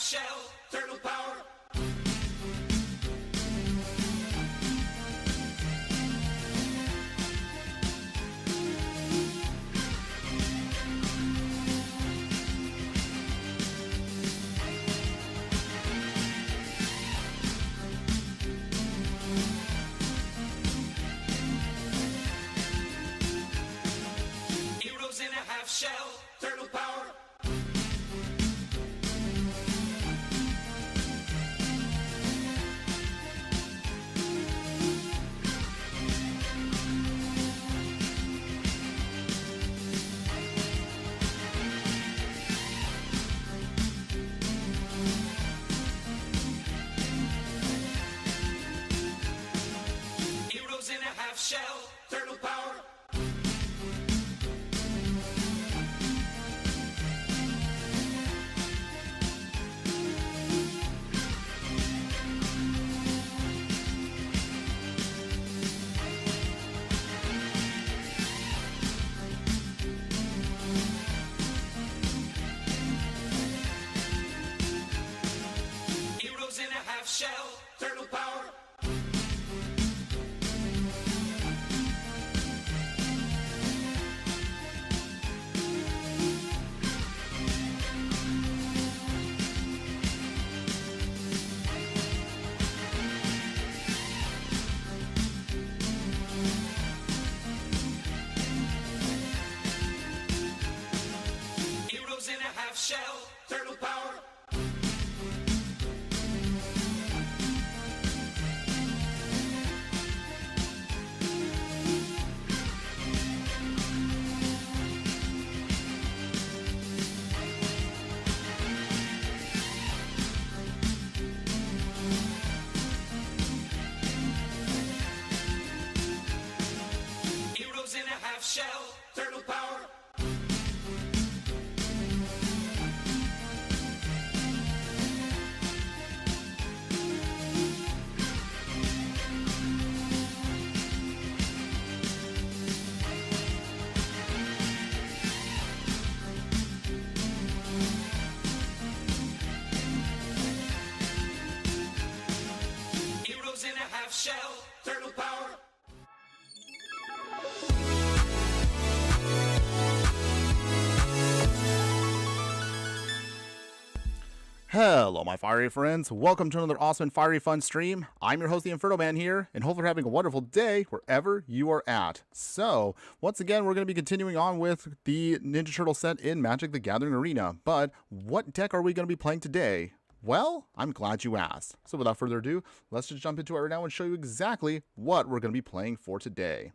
shell, turtle power. Heroes in a half shell, turtle power. Heroes in a half shell, turtle power. Heroes in a half shell, turtle power. Heroes in a half shell, turtle power. Heroes in a half shell, turtle power. Heroes in a half shell, turtle power. Hello my fiery friends, welcome to another awesome and fiery fun stream. I'm your host the Infernoman here, and hopefully you're having a wonderful day wherever you are at. So, once again we're going to be continuing on with the Ninja Turtle set in Magic the Gathering Arena, but what deck are we going to be playing today? Well, I'm glad you asked. So without further ado, let's just jump into it right now and show you exactly what we're going to be playing for today.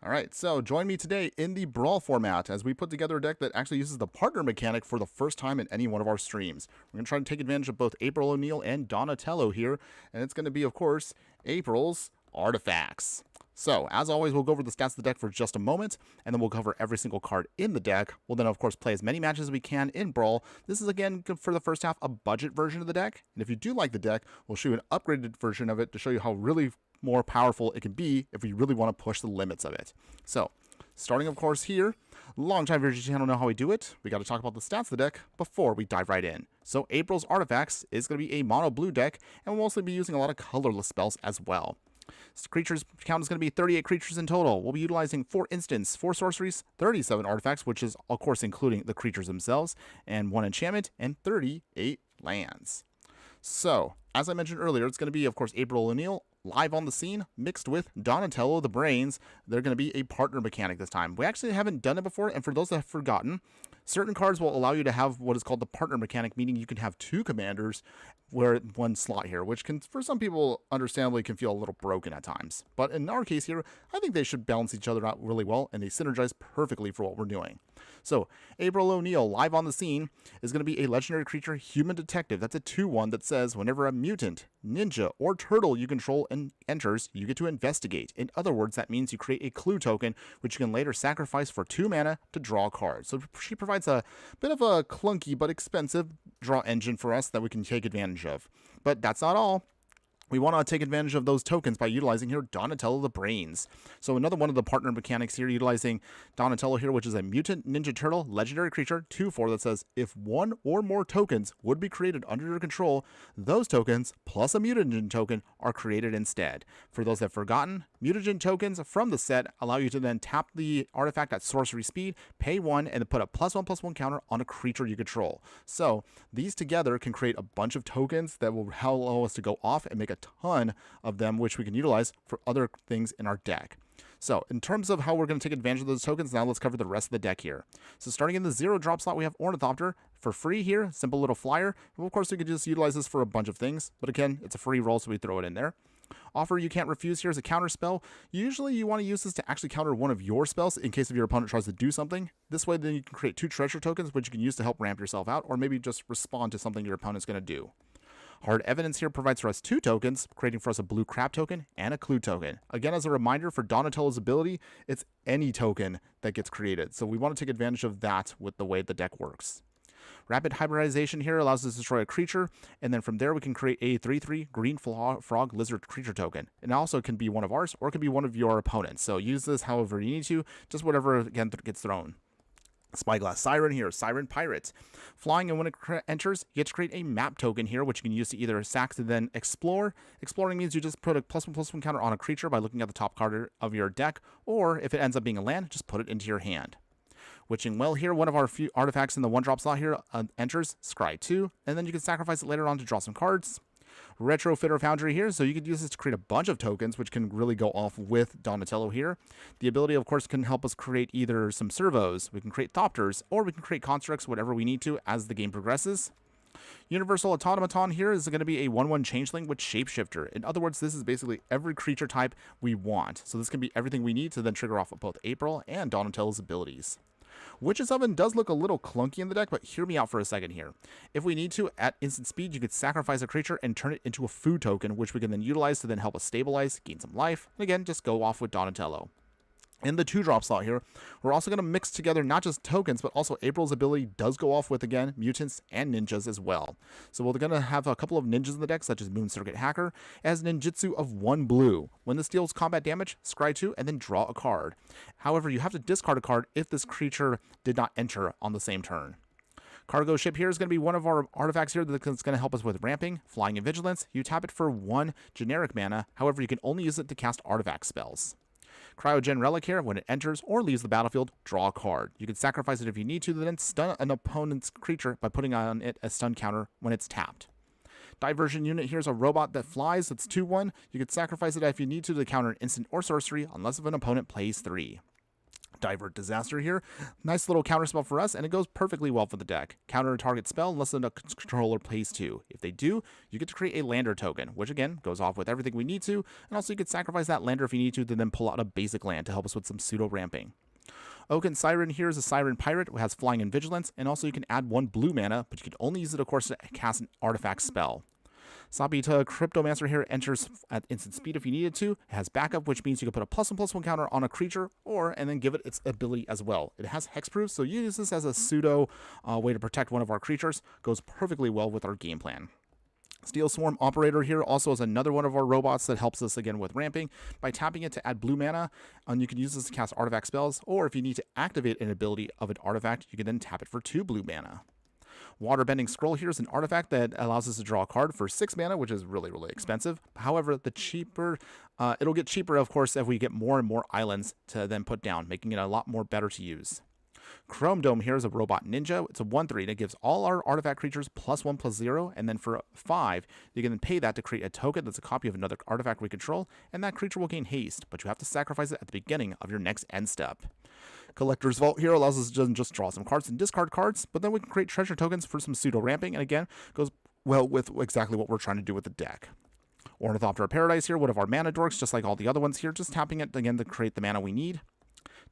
Alright, so join me today in the Brawl format as we put together a deck that actually uses the partner mechanic for the first time in any one of our streams. We're going to try to take advantage of both April O'Neil and Donatello here, and it's going to be, of course, April's Artifacts. So, as always, we'll go over the stats of the deck for just a moment, and then we'll cover every single card in the deck. We'll then, of course, play as many matches as we can in Brawl. This is, again, for the first half, a budget version of the deck, and if you do like the deck, we'll show you an upgraded version of it to show you how really more powerful it can be if we really want to push the limits of it. So, starting of course here, longtime viewers of the channel know how we do it. We got to talk about the stats of the deck before we dive right in. So April's Artifacts is going to be a mono blue deck, and we'll mostly be using a lot of colorless spells as well. Creatures count is going to be 38 creatures in total. We'll be utilizing 4 instants, 4 sorceries, 37 artifacts, which is of course including the creatures themselves, and 1 enchantment, and 38 lands. So, as I mentioned earlier, it's going to be, of course, April O'Neil live on the scene, mixed with Donatello the Brains. They're going to be a partner mechanic this time. We actually haven't done it before, and for those that have forgotten, certain cards will allow you to have what is called the partner mechanic, meaning you can have 2 commanders where one slot here, which can, for some people, understandably can feel a little broken at times. But in our case here, I think they should balance each other out really well, and they synergize perfectly for what we're doing. So, April O'Neil, live on the scene, is going to be a legendary creature, Human Detective. That's a 2/1 that says whenever a mutant, ninja, or turtle you control enters, you get to investigate. In other words, that means you create a clue token, which you can later sacrifice for 2 mana to draw a card. So she provides a bit of a clunky but expensive draw engine for us that we can take advantage of. But that's not all. we want to take advantage of those tokens by utilizing here Donatello the Brains. So another one of the partner mechanics here, utilizing Donatello here, which is a mutant ninja turtle legendary creature 2/4 that says if one or more tokens would be created under your control, those tokens plus a mutagen token are created instead. For those that have forgotten, mutagen tokens from the set allow you to then tap the artifact at sorcery speed, pay 1, and then put a +1/+1 counter on a creature you control. So these together can create a bunch of tokens that will allow us to go off and make a ton of them, which we can utilize for other things in our deck. So in terms of how we're going to take advantage of those tokens, now let's cover the rest of the deck here. So starting in the 0 drop slot, we have Ornithopter for free here, simple little flyer. Well, of course, we could just utilize this for a bunch of things, but again, it's a free roll, so we throw it in there. Offer You Can't Refuse here is a counter spell. Usually you want to use this to actually counter one of your spells in case if your opponent tries to do something. This way then you can create 2 treasure tokens, which you can use to help ramp yourself out, or maybe just respond to something your opponent's going to do. Hard Evidence here provides for us 2 tokens, creating for us a blue crab token and a clue token. Again, as a reminder for Donatello's ability, it's any token that gets created. So we want to take advantage of that with the way the deck works. Rapid Hybridization here allows us to destroy a creature, and then from there we can create a 3/3 green frog lizard creature token. And also can be one of ours, or it can be one of your opponents. So use this however you need to, just whatever again gets thrown. Spyglass Siren here, Siren Pirate. Flying, and when it enters, you get to create a map token here, which you can use to either sack to then explore. Exploring means you just put a +1/+1 counter on a creature by looking at the top card of your deck, or if it ends up being a land, just put it into your hand. Witching Well here, one of our few artifacts in the 1-drop slot here enters, Scry 2, and then you can sacrifice it later on to draw some cards. Retrofitter Foundry here, so you could use this to create a bunch of tokens, which can really go off with Donatello here. The ability, of course, can help us create either some servos, we can create thopters, or we can create constructs, whatever we need to as the game progresses. Universal Automaton here is going to be a 1/1 changeling with Shapeshifter. In other words, this is basically every creature type we want. So this can be everything we need to then trigger off of both April and Donatello's abilities. Witch's Oven does look a little clunky in the deck, but hear me out for a second here. If we need to, at instant speed, you could sacrifice a creature and turn it into a food token, which we can then utilize to then help us stabilize, gain some life, and again, just go off with Donatello. In the 2-drop slot here, we're also going to mix together not just tokens, but also April's ability does go off with, again, mutants and ninjas as well. So we're going to have a couple of ninjas in the deck, such as Moon Circuit Hacker, as ninjutsu of 1 blue. When this deals combat damage, scry 2, and then draw a card. However, you have to discard a card if this creature did not enter on the same turn. Cargo Ship here is going to be one of our artifacts here that's going to help us with ramping, flying, and vigilance. You tap it for 1 generic mana, however, you can only use it to cast artifact spells. Cryogen Relic here, when it enters or leaves the battlefield, draw a card. You can sacrifice it if you need to, then stun an opponent's creature by putting on it a stun counter when it's tapped. Diversion Unit here is a robot that flies, that's 2/1. You can sacrifice it if you need to counter an instant or sorcery, unless if an opponent plays 3. Divert Disaster here, nice little counter spell for us, and it goes perfectly well for the deck. Counter a target spell unless the controller plays 2. If they do, you get to create a lander token, which again goes off with everything we need to, and also you can sacrifice that lander if you need to then pull out a basic land to help us with some pseudo ramping. Oaken Siren here is a Siren Pirate who has flying and vigilance, and also you can add 1 blue mana, but you can only use it, of course, to cast an artifact spell. Sabita Cryptomancer here enters at instant speed if you needed to. It has backup, which means you can put a +1/+1 counter on a creature, and then give it its ability as well. It has hexproof, so use this as a pseudo way to protect one of our creatures. Goes perfectly well with our game plan. Steel Swarm Operator here also is another one of our robots that helps us again with ramping by tapping it to add blue mana, and you can use this to cast artifact spells, or if you need to activate an ability of an artifact, you can then tap it for 2 blue mana. Waterbending Scroll here is an artifact that allows us to draw a card for 6 mana, which is really, really expensive. However, it'll get cheaper, of course, if we get more and more islands to then put down, making it a lot more better to use. Chrome Dome here is a robot ninja. It's a 1/3 that gives all our artifact creatures +1/+0, and then for 5, you can then pay that to create a token that's a copy of another artifact we control, and that creature will gain haste, but you have to sacrifice it at the beginning of your next end step. Collector's Vault here allows us to just draw some cards and discard cards, but then we can create treasure tokens for some pseudo ramping, and again, goes well with exactly what we're trying to do with the deck. Ornithopter of Paradise here, one of our mana dorks, just like all the other ones here, just tapping it again to create the mana we need.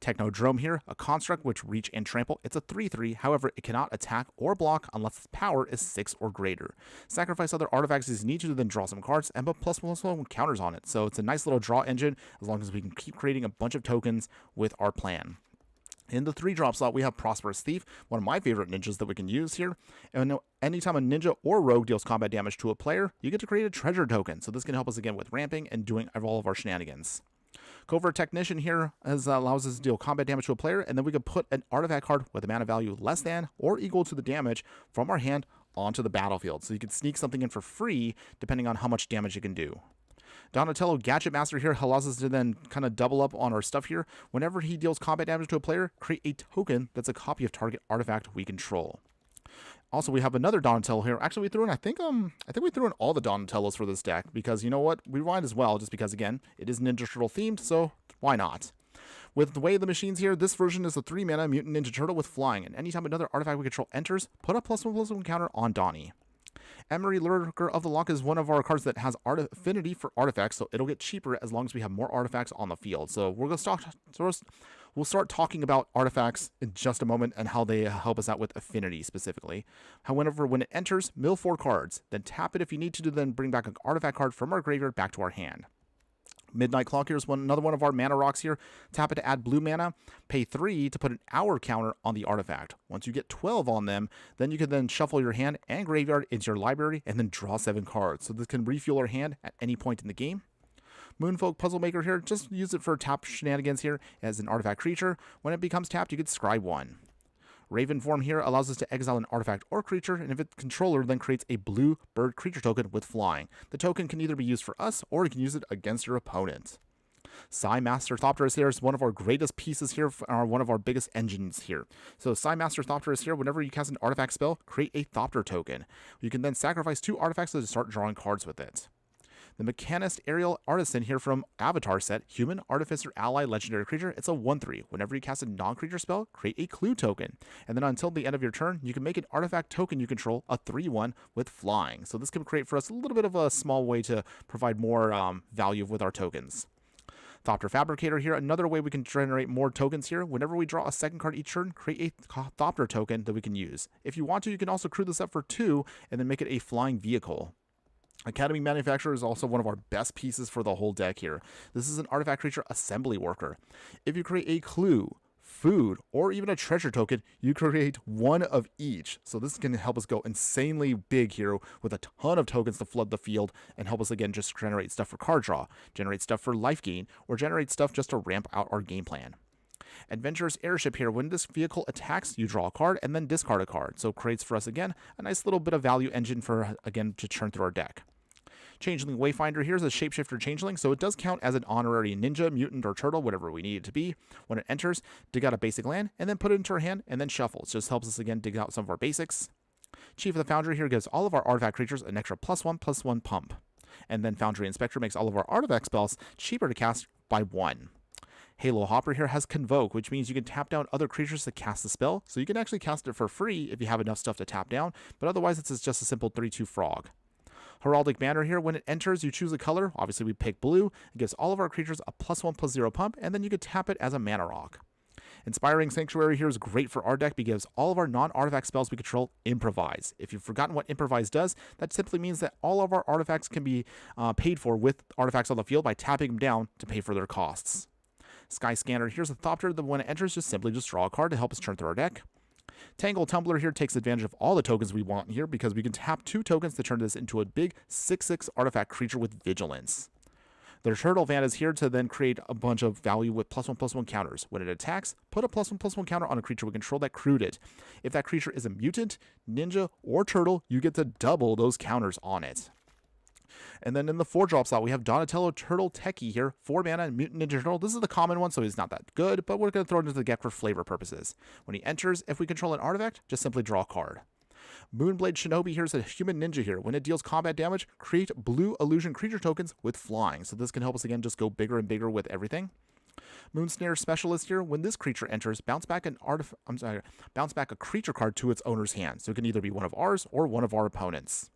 Technodrome here, a construct which reach and trample. It's a 3/3, however, it cannot attack or block unless its power is 6 or greater. Sacrifice other artifacts as you need to then draw some cards and put +1/+1 counters on it. So it's a nice little draw engine as long as we can keep creating a bunch of tokens with our plan. In the 3-drop slot, we have Prosperous Thief, one of my favorite ninjas that we can use here. And anytime a ninja or rogue deals combat damage to a player, you get to create a treasure token. So this can help us again with ramping and doing all of our shenanigans. Covert Technician here allows us to deal combat damage to a player, and then we can put an artifact card with a mana value less than or equal to the damage from our hand onto the battlefield. So you can sneak something in for free depending on how much damage it can do. Donatello Gadget Master here allows us to then kind of double up on our stuff here. Whenever he deals combat damage to a player, create a token that's a copy of target artifact we control. Also, we have another Donatello here. Actually, we threw in, I think we threw in all the Donatellos for this deck because you know what? We might as well, just because again, it is Ninja Turtle themed, so why not? With the way of the machines here, this version is a 3-mana Mutant Ninja Turtle with flying, and anytime another artifact we control enters, put a +1/+1 counter on Donnie. Emery, Lurker of the Lock, is one of our cards that has affinity for artifacts, so it'll get cheaper as long as we have more artifacts on the field. So we'll start talking about artifacts in just a moment and how they help us out with affinity specifically. However, when it enters, mill 4 cards, then tap it if you need to then bring back an artifact card from our graveyard back to our hand. Midnight Clock here is another one of our mana rocks here. Tap it to add blue mana, pay 3 to put an hour counter on the artifact. Once you get 12 on them, then you can then shuffle your hand and graveyard into your library and then draw 7 cards. So this can refuel our hand at any point in the game. Moonfolk Puzzle Maker here, just use it for tap shenanigans here as an artifact creature. When it becomes tapped, you can scry 1. Raven Form here allows us to exile an artifact or creature, and if its controller then creates a blue bird creature token with flying. The token can either be used for us, or you can use it against your opponent. Psy Master Thopterus here is one of our greatest pieces here, one of our biggest engines here. So Psy Master Thopterus here, whenever you cast an artifact spell, create a Thopter token. You can then sacrifice 2 artifacts to start drawing cards with it. The Mechanist Aerial Artisan here from Avatar set, Human Artificer Ally Legendary Creature. It's a 1/3. Whenever you cast a non-creature spell, create a Clue token. And then until the end of your turn, you can make an artifact token you control a 3/1 with flying. So this can create for us a little bit of a small way to provide more value with our tokens. Thopter Fabricator here, another way we can generate more tokens here. Whenever we draw a second card each turn, create a Thopter token that we can use. If you want to, you can also crew this up for 2 and then make it a flying vehicle. Academy Manufacturer is also one of our best pieces for the whole deck here. This is an artifact creature assembly worker. If you create a clue, food, or even a treasure token, you create 1 of each. So this can help us go insanely big here with a ton of tokens to flood the field and help us again just generate stuff for card draw, generate stuff for life gain, or generate stuff just to ramp out our game plan. Adventurous Airship here, when this vehicle attacks, you draw a card and then discard a card. So it creates for us again a nice little bit of value engine for again to churn through our deck. Changeling Wayfinder here is a shapeshifter changeling, so it does count as an honorary ninja, mutant, or turtle, whatever we need it to be. When it enters, dig out a basic land, and then put it into our hand, and then shuffle. It just helps us again dig out some of our basics. Chief of the Foundry here gives all of our artifact creatures an extra +1/+1 pump. And then Foundry Inspector makes all of our artifact spells cheaper to cast by 1. Halo Hopper here has Convoke, which means you can tap down other creatures to cast the spell, so you can actually cast it for free if you have enough stuff to tap down, but otherwise it's just a simple 3/2 frog. Heraldic Banner here, when it enters, you choose a color. Obviously, we pick blue. It gives all of our creatures a +1/+0 pump, and then you can tap it as a mana rock. Inspiring Sanctuary here is great for our deck because all of our non-artifact spells we control improvise. If you've forgotten what improvise does, that simply means that all of our artifacts can be paid for with artifacts on the field by tapping them down to pay for their costs. Sky Scanner, here's a Thopter that when it enters, just draw a card to help us turn through our deck. Tangle Tumbler here takes advantage of all the tokens we want here because we can tap 2 tokens to turn this into a big 6/6 artifact creature with vigilance. The Turtle Van is here to then create a bunch of value with +1/+1 counters. When it attacks, put a +1/+1 counter on a creature we control that crewed it. If that creature is a mutant, ninja, or turtle, you get to double those counters on it. And then in the 4-drop slot, we have Donatello Turtle Techie here, 4 mana, Mutant Ninja Turtle. This is the common one, so he's not that good, but we're going to throw it into the deck for flavor purposes. When he enters, if we control an artifact, just simply draw a card. Moonblade Shinobi here is a human ninja here. When it deals combat damage, create blue illusion creature tokens with flying. So this can help us again just go bigger and bigger with everything. Moonsnare Specialist here, when this creature enters, bounce back a creature card to its owner's hand. So it can either be one of ours or one of our opponents.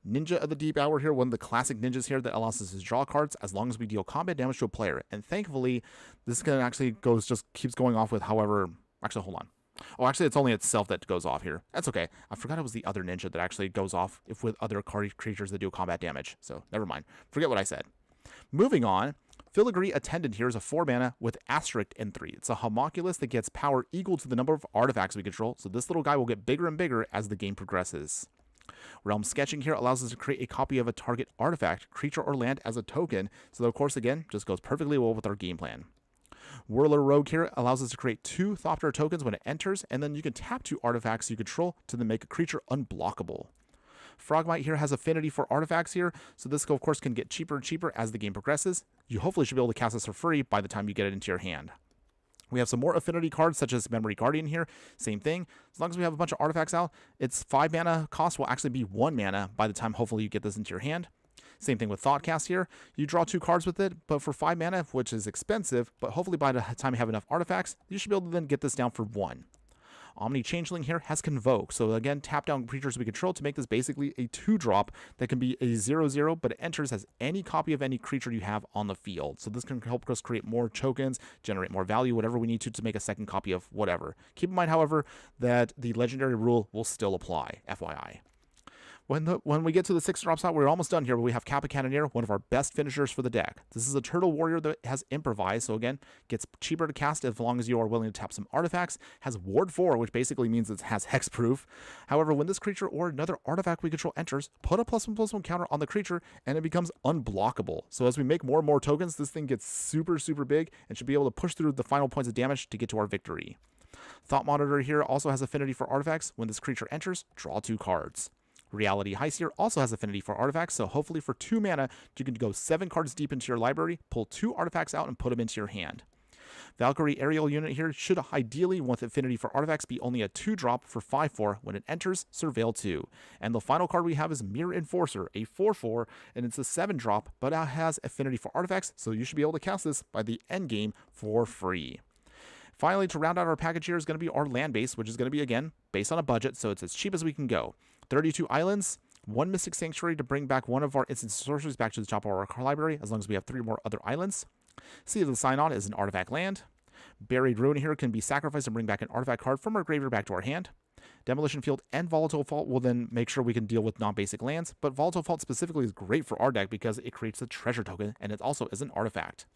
Ninja of the Deep Hour here, one of the classic ninjas here that allows us to draw cards as long as we deal combat damage to a player. And thankfully, this can actually keeps going off with however, actually hold on. Oh, actually it's only itself that goes off here. That's okay. I forgot it was the other ninja that actually goes off with other creatures that do combat damage. So never mind. Forget what I said. Moving on, Filigree Attendant here is a 4 mana with Asterisk and 3. It's a homunculus that gets power equal to the number of artifacts we control, so this little guy will get bigger and bigger as the game progresses. Realm Sketching here allows us to create a copy of a target artifact, creature, or land as a token, so that, of course, again, just goes perfectly well with our game plan. Whirler Rogue here allows us to create 2 Thopter tokens when it enters, and then you can tap 2 artifacts you control to then make a creature unblockable. Frogmite here has affinity for artifacts here, so this, of course, can get cheaper and cheaper as the game progresses. You hopefully should be able to cast this for free by the time you get it into your hand. We have some more affinity cards, such as Memory Guardian here. Same thing. As long as we have a bunch of artifacts out, its 5 mana cost will actually be 1 mana by the time hopefully you get this into your hand. Same thing with Thoughtcast here. You draw 2 cards with it, but for 5 mana, which is expensive, but hopefully by the time you have enough artifacts, you should be able to then get this down for 1. Omni Changeling here has Convoke, so again, tap down creatures we control to make this basically a 2-drop that can be a 0/0, but it enters as any copy of any creature you have on the field. So this can help us create more tokens, generate more value, whatever we need to make a second copy of whatever. Keep in mind, however, that the legendary rule will still apply, FYI. When we get to the 6 drop slot, we're almost done here, but we have Kappa Cannoneer, one of our best finishers for the deck. This is a Turtle Warrior that has Improvise, so again, gets cheaper to cast as long as you are willing to tap some artifacts. Has Ward 4, which basically means it has Hexproof. However, when this creature or another artifact we control enters, put a +1/+1 counter on the creature, and it becomes unblockable. So as we make more and more tokens, this thing gets super, super big, and should be able to push through the final points of damage to get to our victory. Thought Monitor here also has affinity for artifacts. When this creature enters, draw 2 cards. Reality Heist here also has affinity for artifacts, so hopefully for 2 mana, you can go 7 cards deep into your library, pull 2 artifacts out, and put them into your hand. Valkyrie Aerial Unit here should ideally, with affinity for artifacts, be only a 2-drop for 5/4. When it enters, Surveil 2. And the final card we have is Mirror Enforcer, a 4/4, and it's a 7-drop, but it has affinity for artifacts, so you should be able to cast this by the end game for free. Finally, to round out our package here is going to be our land base, which is going to be, again, based on a budget, so it's as cheap as we can go. 32 islands, 1 Mystic Sanctuary to bring back one of our instant sorceries back to the top of our library, as long as we have 3 more other islands. Sea of the Sign-On is an artifact land. Buried Ruin here can be sacrificed and bring back an artifact card from our graveyard back to our hand. Demolition Field and Volatile Fault will then make sure we can deal with non-basic lands, but Volatile Fault specifically is great for our deck because it creates a treasure token, and it also is an artifact.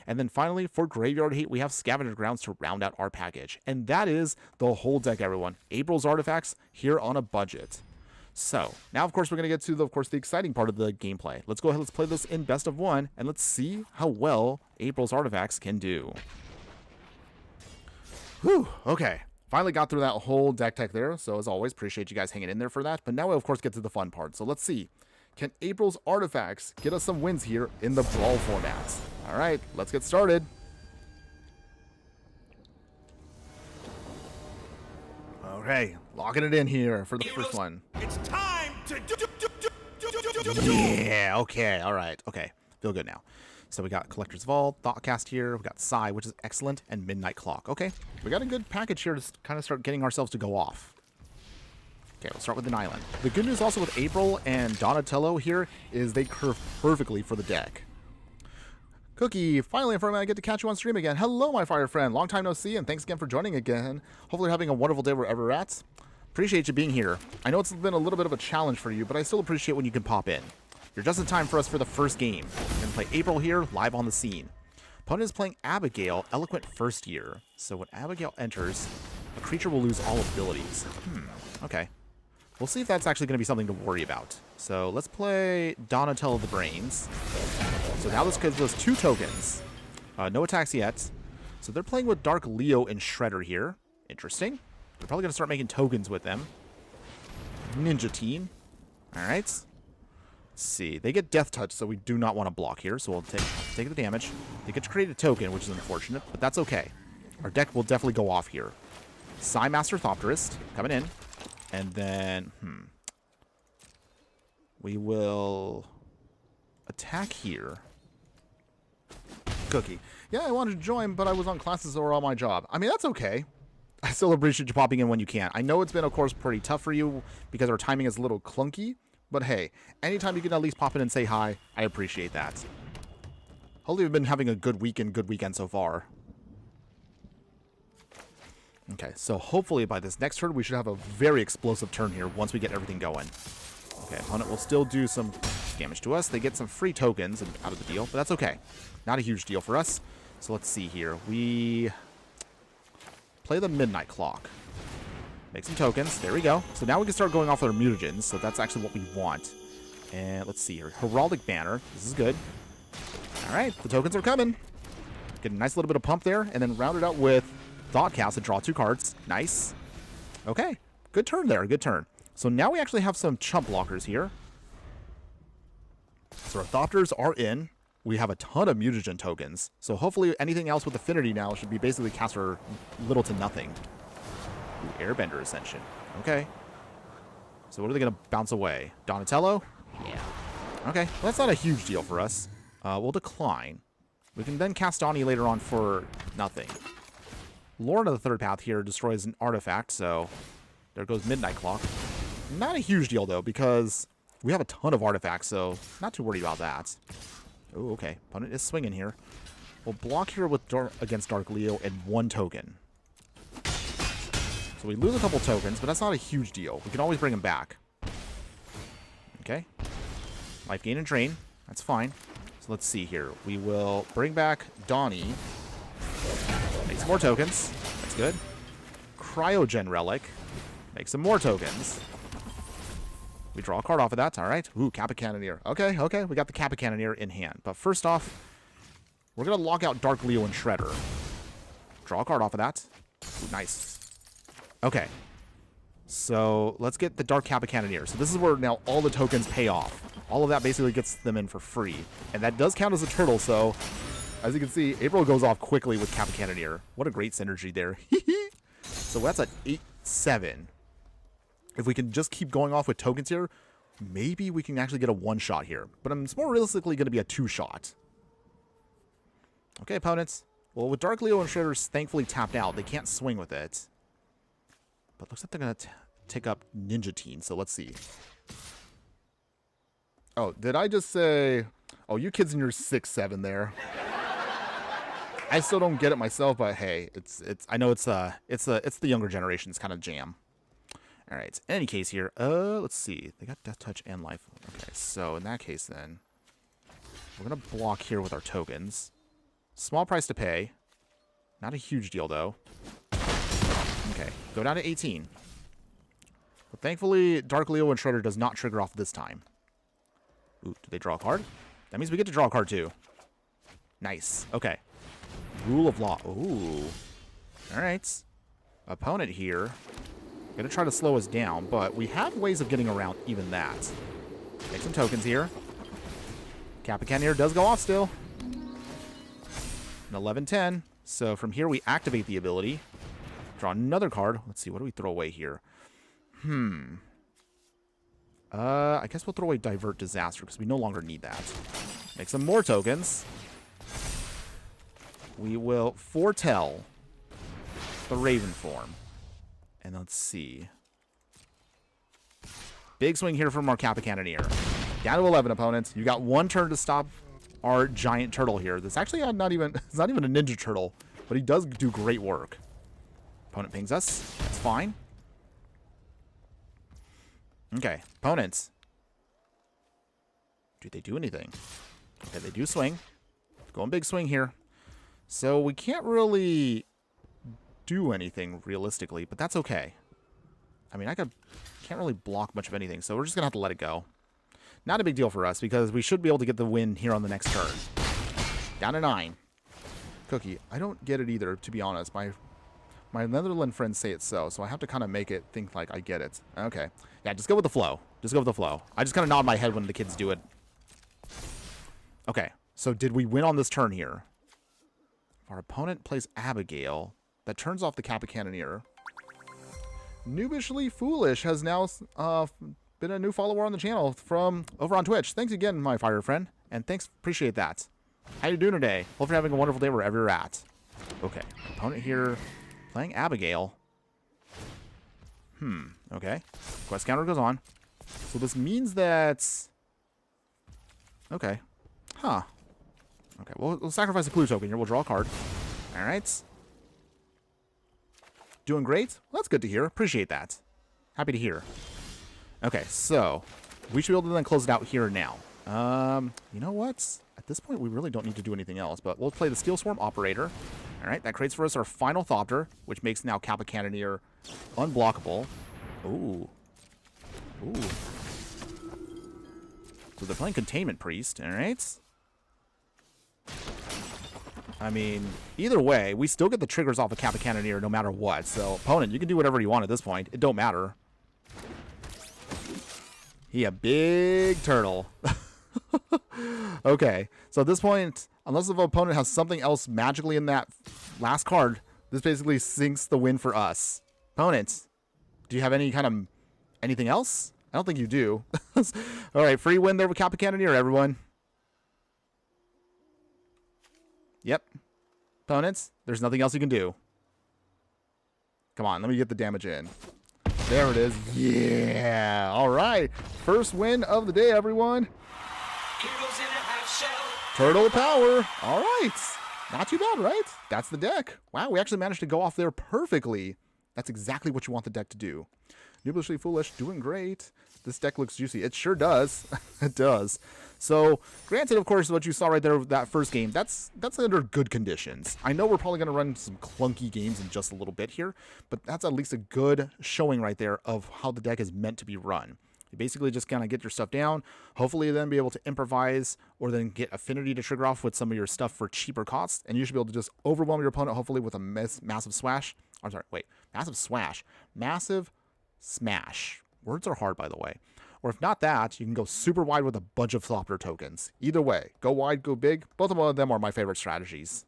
And then finally, for Graveyard Hate, we have Scavenger Grounds to round out our package. And that is the whole deck, everyone. April's artifacts here on a budget. So, now of course we're going to get to, the exciting part of the gameplay. Let's go ahead, let's play this in best of 1, and let's see how well April's artifacts can do. Whew, okay. Finally got through that whole deck tech there, so as always, appreciate you guys hanging in there for that. But now we, of course, get to the fun part. So let's see. Can April's artifacts get us some wins here in the Brawl formats? All right, let's get started. Okay, locking it in here for the first one. It's time to Yeah, okay, all right, okay. Feel good now. So we got Collector's Vault, Thoughtcast here, we got Psy, which is excellent, and Midnight Clock. Okay, we got a good package here to kind of start getting ourselves to go off. Okay, we'll start with an island. The good news also with April and Donatello here is they curve perfectly for the deck. Cookie, finally, I get to catch you on stream again. Hello, my fire friend. Long time no see, and thanks again for joining again. Hopefully you're having a wonderful day wherever you're at. Appreciate you being here. I know it's been a little bit of a challenge for you, but I still appreciate when you can pop in. You're just in time for us for the first game. We're going to play April here, live on the scene. Opponent is playing Abigail, Eloquent First Year. So when Abigail enters, a creature will lose all abilities. Okay. We'll see if that's actually going to be something to worry about. So let's play Donatello the Brains. So now this gives us 2 tokens. No attacks yet. So they're playing with Dark Leo and Shredder here. Interesting. They're probably going to start making tokens with them. Ninja Team. Alright. Let's see. They get Death Touch, so we do not want to block here. So we'll take the damage. They get to create a token, which is unfortunate, but that's okay. Our deck will definitely go off here. Psy Master Thopterist coming in. And then, we will attack here. Cookie. Yeah, I wanted to join, but I was on classes or on my job. I mean, that's okay. I still appreciate you popping in when you can. I know it's been, of course, pretty tough for you because our timing is a little clunky. But hey, anytime you can at least pop in and say hi, I appreciate that. Hopefully we've been having a good weekend so far. Okay, so hopefully by this next turn, we should have a very explosive turn here once we get everything going. Okay, opponent will still do some damage to us. They get some free tokens out of the deal, but that's okay. Not a huge deal for us. So let's see here. We play the midnight clock. Make some tokens. There we go. So now we can start going off with our mutagens. So that's actually what we want. And let's see here. Heraldic Banner. This is good. All right. The tokens are coming. Get a nice little bit of pump there. And then round it out with Thoughtcast to draw 2 cards. Nice. Okay. Good turn there. Good turn. So now we actually have some chump blockers here. So our Thopters are in. We have a ton of mutagen tokens. So hopefully anything else with affinity now should be basically cast for little to nothing. Ooh, Airbender Ascension. Okay. So what are they going to bounce away? Donatello? Yeah. Okay. Well, that's not a huge deal for us. We'll decline. We can then cast Donnie later on for nothing. Lord of the Third Path here destroys an artifact, so there goes Midnight Clock. Not a huge deal, though, because we have a ton of artifacts, so not too worried about that. Oh, okay. Opponent is swinging here. We'll block here with against Dark Leo and 1 token. So we lose a couple tokens, but that's not a huge deal. We can always bring them back. Okay. Life gain and drain. That's fine. So let's see here. We will bring back Donnie. Make some more tokens. That's good. Cryogen Relic. Make some more tokens. We draw a card off of that. All right. Ooh, Kappa Cannoneer. Okay, okay. We got the Kappa Cannoneer in hand. But first off, we're going to lock out Dark Leo and Shredder. Draw a card off of that. Ooh, nice. Okay. So let's get the Dark Kappa Cannoneer. So this is where now all the tokens pay off. All of that basically gets them in for free. And that does count as a turtle, so as you can see, April goes off quickly with Kappa Cannoneer. What a great synergy there. So that's an 8-7. If we can just keep going off with tokens here, maybe we can actually get a 1-shot here. But it's more realistically going to be a 2-shot. Okay, opponents. Well, with Dark Leo and Shredder's thankfully tapped out, they can't swing with it. But looks like they're going to take up Ninja Teen, so let's see. Oh, did I just say... Oh, you kids in your 6-7 there. I still don't get it myself, but hey, I know it's the younger generation's kind of jam. All right. In any case here, let's see. They got Death Touch and Life. Okay, so in that case then, we're going to block here with our tokens. Small price to pay. Not a huge deal, though. Okay, go down to 18. But thankfully, Dark Leo and Shredder does not trigger off this time. Ooh, did they draw a card? That means we get to draw a card, too. Nice. Okay. Rule of Law. Ooh. All right. Opponent here. Going to try to slow us down, but we have ways of getting around even that. Make some tokens here. Kappa Cannoneer does go off still. An 11-10. So from here, we activate the ability. Draw another card. Let's see. What do we throw away here? I guess we'll throw away Divert Disaster because we no longer need that. Make some more tokens. We will foretell the Raven form. And let's see. Big swing here from our Kappa Cannoneer. Down to 11 opponents. You got 1 turn to stop our giant turtle here. That's actually it's not even a ninja turtle, but he does do great work. Opponent pings us. That's fine. Okay, opponents. Do they do anything? Okay, they do swing. Going big swing here. So we can't really do anything realistically, but that's okay. I mean, can't really block much of anything, so we're just gonna have to let it go. Not a big deal for us because we should be able to get the win here on the next turn. Down to 9. Cookie, I don't get it either, to be honest. My Netherlands friends say it's so I have to kind of make it think like I get it. Okay. Yeah, just go with the flow. Just go with the flow. I just kind of nod my head when the kids do it. Okay, so did we win on this turn here? If our opponent plays Abigail, that turns off the Kappa Cannoneer. Noobishly Foolish has now been a new follower on the channel from over on Twitch. Thanks again, my fire friend, and thanks, appreciate that. How you doing today? Hope you're having a wonderful day wherever you're at. Okay, opponent here playing Abigail. Okay. Quest counter goes on. So this means that... Okay. Huh. Okay, we'll sacrifice a clue token here. We'll draw a card. All right. Doing great? Well, that's good to hear. Appreciate that. Happy to hear. Okay, so we should be able to then close it out here and now. You know what? At this point, we really don't need to do anything else, but we'll play the Steel Swarm Operator. All right, that creates for us our final Thopter, which makes now Kappa Cannoneer unblockable. Ooh. Ooh. So they're playing Containment Priest, all right? I mean, either way, we still get the triggers off of Kappa Cannoneer no matter what. So, opponent, you can do whatever you want at this point. It don't matter. He a big turtle. Okay, so at this point, unless the opponent has something else magically in that last card, this basically sinks the win for us. Opponent, do you have any kind of anything else? I don't think you do. All right, free win there with Kappa Cannoneer, everyone. Yep. Opponents, there's nothing else you can do. Come on, let me get the damage in. There it is. Yeah. All right. First win of the day, everyone. Heroes in a half shell. Turtle power. All right. Not too bad, right? That's the deck. Wow, we actually managed to go off there perfectly. That's exactly what you want the deck to do. Noobishly Foolish, doing great. This deck looks juicy. It sure does. It does. So, granted, of course, what you saw right there with that first game, that's under good conditions. I know we're probably going to run some clunky games in just a little bit here, but that's at least a good showing right there of how the deck is meant to be run. You basically just kind of get your stuff down, hopefully then be able to improvise or then get Affinity to trigger off with some of your stuff for cheaper costs, and you should be able to just overwhelm your opponent, hopefully with a massive swash. I'm sorry, wait, massive swash. Massive smash. Words are hard, by the way. Or if not that, you can go super wide with a bunch of Thopter tokens. Either way, go wide, go big. Both of them are my favorite strategies.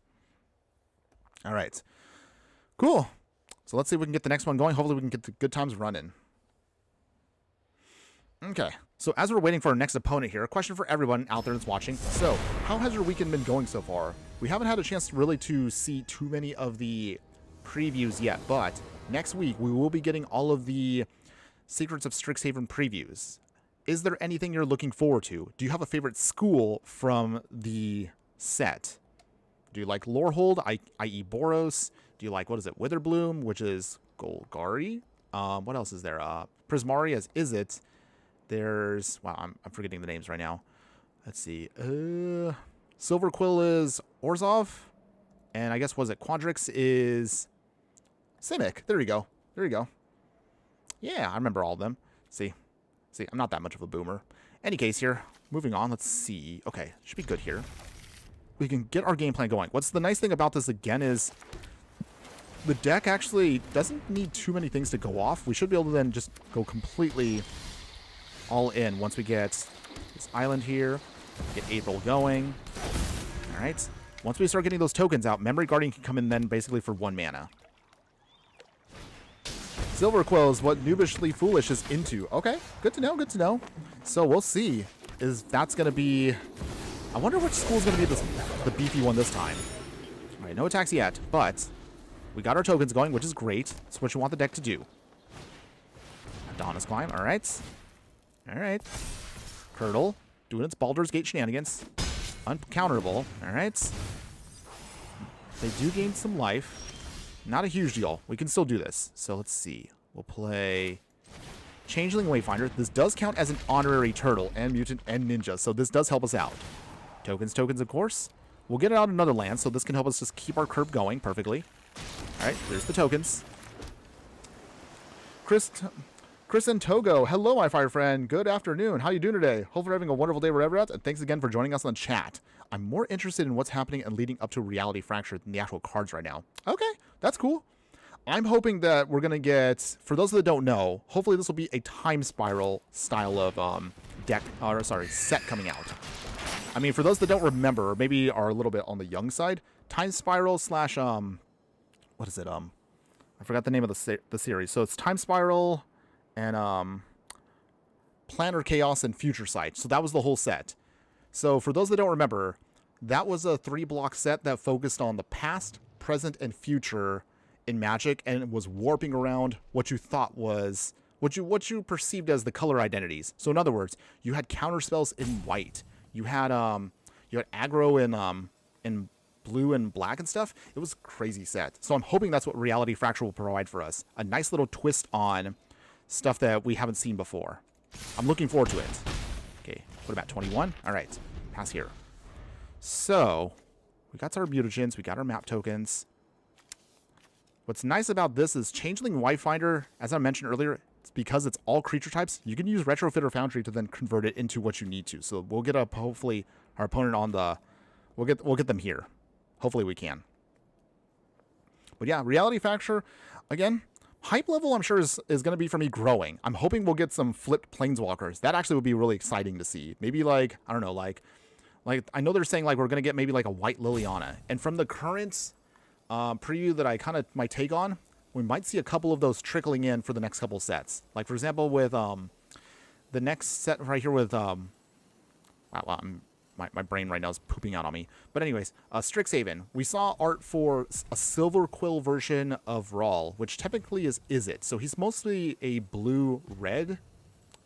All right. Cool. So let's see if we can get the next one going. Hopefully we can get the good times running. Okay. So as we're waiting for our next opponent here, a question for everyone out there that's watching. So how has your weekend been going so far? We haven't had a chance really to see too many of the previews yet, but next week we will be getting all of the Secrets of Strixhaven previews. Is there anything you're looking forward to? Do you have a favorite school from the set? Do you like Lorehold, i.e. Boros? Do you like, what is it, Witherbloom, which is Golgari? What else is there? Prismari as Is It. There's, wow, I'm forgetting the names right now. Let's see. Silverquill is Orzhov. And I guess, was it Quadrix is Simic. There you go. There you go. Yeah, I remember all of them. See, I'm not that much of a boomer. Any case here, moving on, let's see. Okay, should be good here. We can get our game plan going. What's the nice thing about this, again, is the deck actually doesn't need too many things to go off. We should be able to then just go completely all in once we get this island here, get April going. All right. Once we start getting those tokens out, Memory Guardian can come in then basically for 1 mana. Silverquill is what Noobishly Foolish is into. Okay, good to know, good to know. So we'll see. Is that's going to be... I wonder which school is going to be the beefy one this time. All right, no attacks yet, but we got our tokens going, which is great. That's what you want the deck to do. Adonis Climb, all right. All right. Curdle, doing its Baldur's Gate shenanigans. Uncounterable, all right. They do gain some life. Not a huge deal. We can still do this. So let's see. We'll play Changeling Wayfinder. This does count as an honorary turtle and mutant and ninja, so this does help us out. Tokens, of course. We'll get out another land, so this can help us just keep our curve going perfectly. All right, there's the tokens. Chris and Togo, hello, my fire friend. Good afternoon. How you doing today? Hope you're having a wonderful day wherever at, and thanks again for joining us on chat. I'm more interested in what's happening and leading up to Reality Fracture than the actual cards right now. Okay, that's cool. I'm hoping that we're going to get, for those that don't know, hopefully this will be a Time Spiral style of set coming out. I mean, for those that don't remember, or maybe are a little bit on the young side, Time Spiral slash, what is it? I forgot the name of the series. So it's Time Spiral and Planar Chaos and Future Sight. So that was the whole set. So for those that don't remember, that was a 3-block set that focused on the past, present, and future in Magic, and it was warping around what you thought was what you perceived as the color identities. So in other words, you had counter spells in white. You had aggro in blue and black and stuff. It was a crazy set. So I'm hoping that's what Reality Fracture will provide for us. A nice little twist on stuff that we haven't seen before. I'm looking forward to it. Okay, what about 21? All right, pass here. So, we got our mutagens, we got our map tokens. What's nice about this is Changeling Wayfinder, as I mentioned earlier, it's because it's all creature types, you can use Retrofit or Foundry to then convert it into what you need to. So we'll get up, hopefully, our opponent on the... We'll get them here. Hopefully we can. But yeah, Reality Fracture, again, hype level I'm sure is going to be for me growing. I'm hoping we'll get some flipped Planeswalkers. That actually would be really exciting to see. Maybe like, I don't know, like I know they're saying like we're going to get maybe like a white Liliana. And from the current preview that I kind of might take on, we might see a couple of those trickling in for the next couple sets. Like for example with the next set right here with wow, my brain right now is pooping out on me. But anyways, Strixhaven. We saw art for a silver quill version of Brawl, which technically is it. So he's mostly a blue-red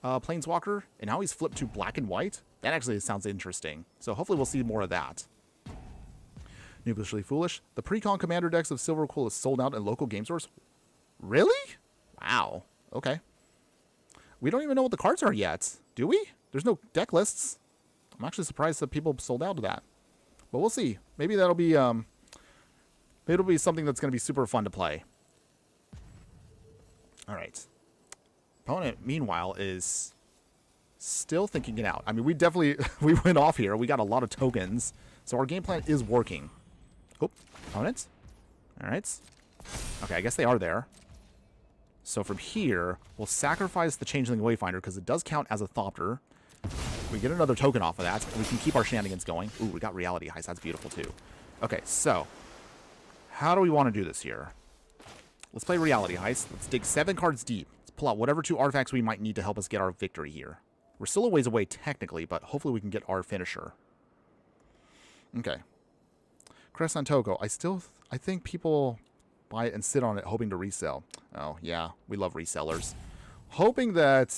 Planeswalker, and now he's flipped to black and white. That actually sounds interesting. So hopefully we'll see more of that. Noobishly Foolish. The pre-con commander decks of Silver Quill is sold out in local game stores. Really? Wow. Okay. We don't even know what the cards are yet, do we? There's no deck lists. I'm actually surprised that people sold out to that. But we'll see. Maybe that'll be maybe it'll be something that's going to be super fun to play. All right. Opponent, meanwhile, is still thinking it out. I mean, we definitely we went off here. We got a lot of tokens. So our game plan is working. Oh, opponents. All right. Okay, I guess they are there. So from here, we'll sacrifice the Changeling Wayfinder because it does count as a Thopter. We get another token off of that. We can keep our shenanigans going. Ooh, we got Reality Heist. That's beautiful, too. Okay, so how do we want to do this here? Let's play Reality Heist. Let's dig 7 cards deep. Let's pull out whatever 2 artifacts we might need to help us get our victory here. We're still a ways away, technically, but hopefully we can get our finisher. Okay. Crescent Togo. I think people buy it and sit on it hoping to resell. Oh, yeah. We love resellers. Hoping that...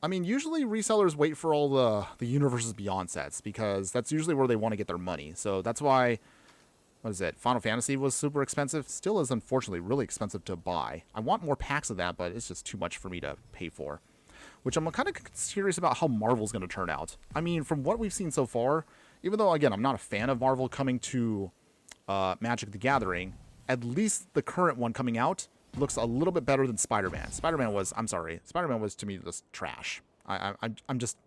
I mean, usually resellers wait for all the Universes Beyond sets because that's usually where they want to get their money. So that's why, what is it, Final Fantasy was super expensive. Still is, unfortunately, really expensive to buy. I want more packs of that, but it's just too much for me to pay for. Which I'm kind of curious about how Marvel's going to turn out. I mean, from what we've seen so far, even though, again, I'm not a fan of Marvel coming to Magic the Gathering, at least the current one coming out looks a little bit better than Spider-Man. Spider-Man was, I'm sorry, Spider-Man was to me just trash. I'm just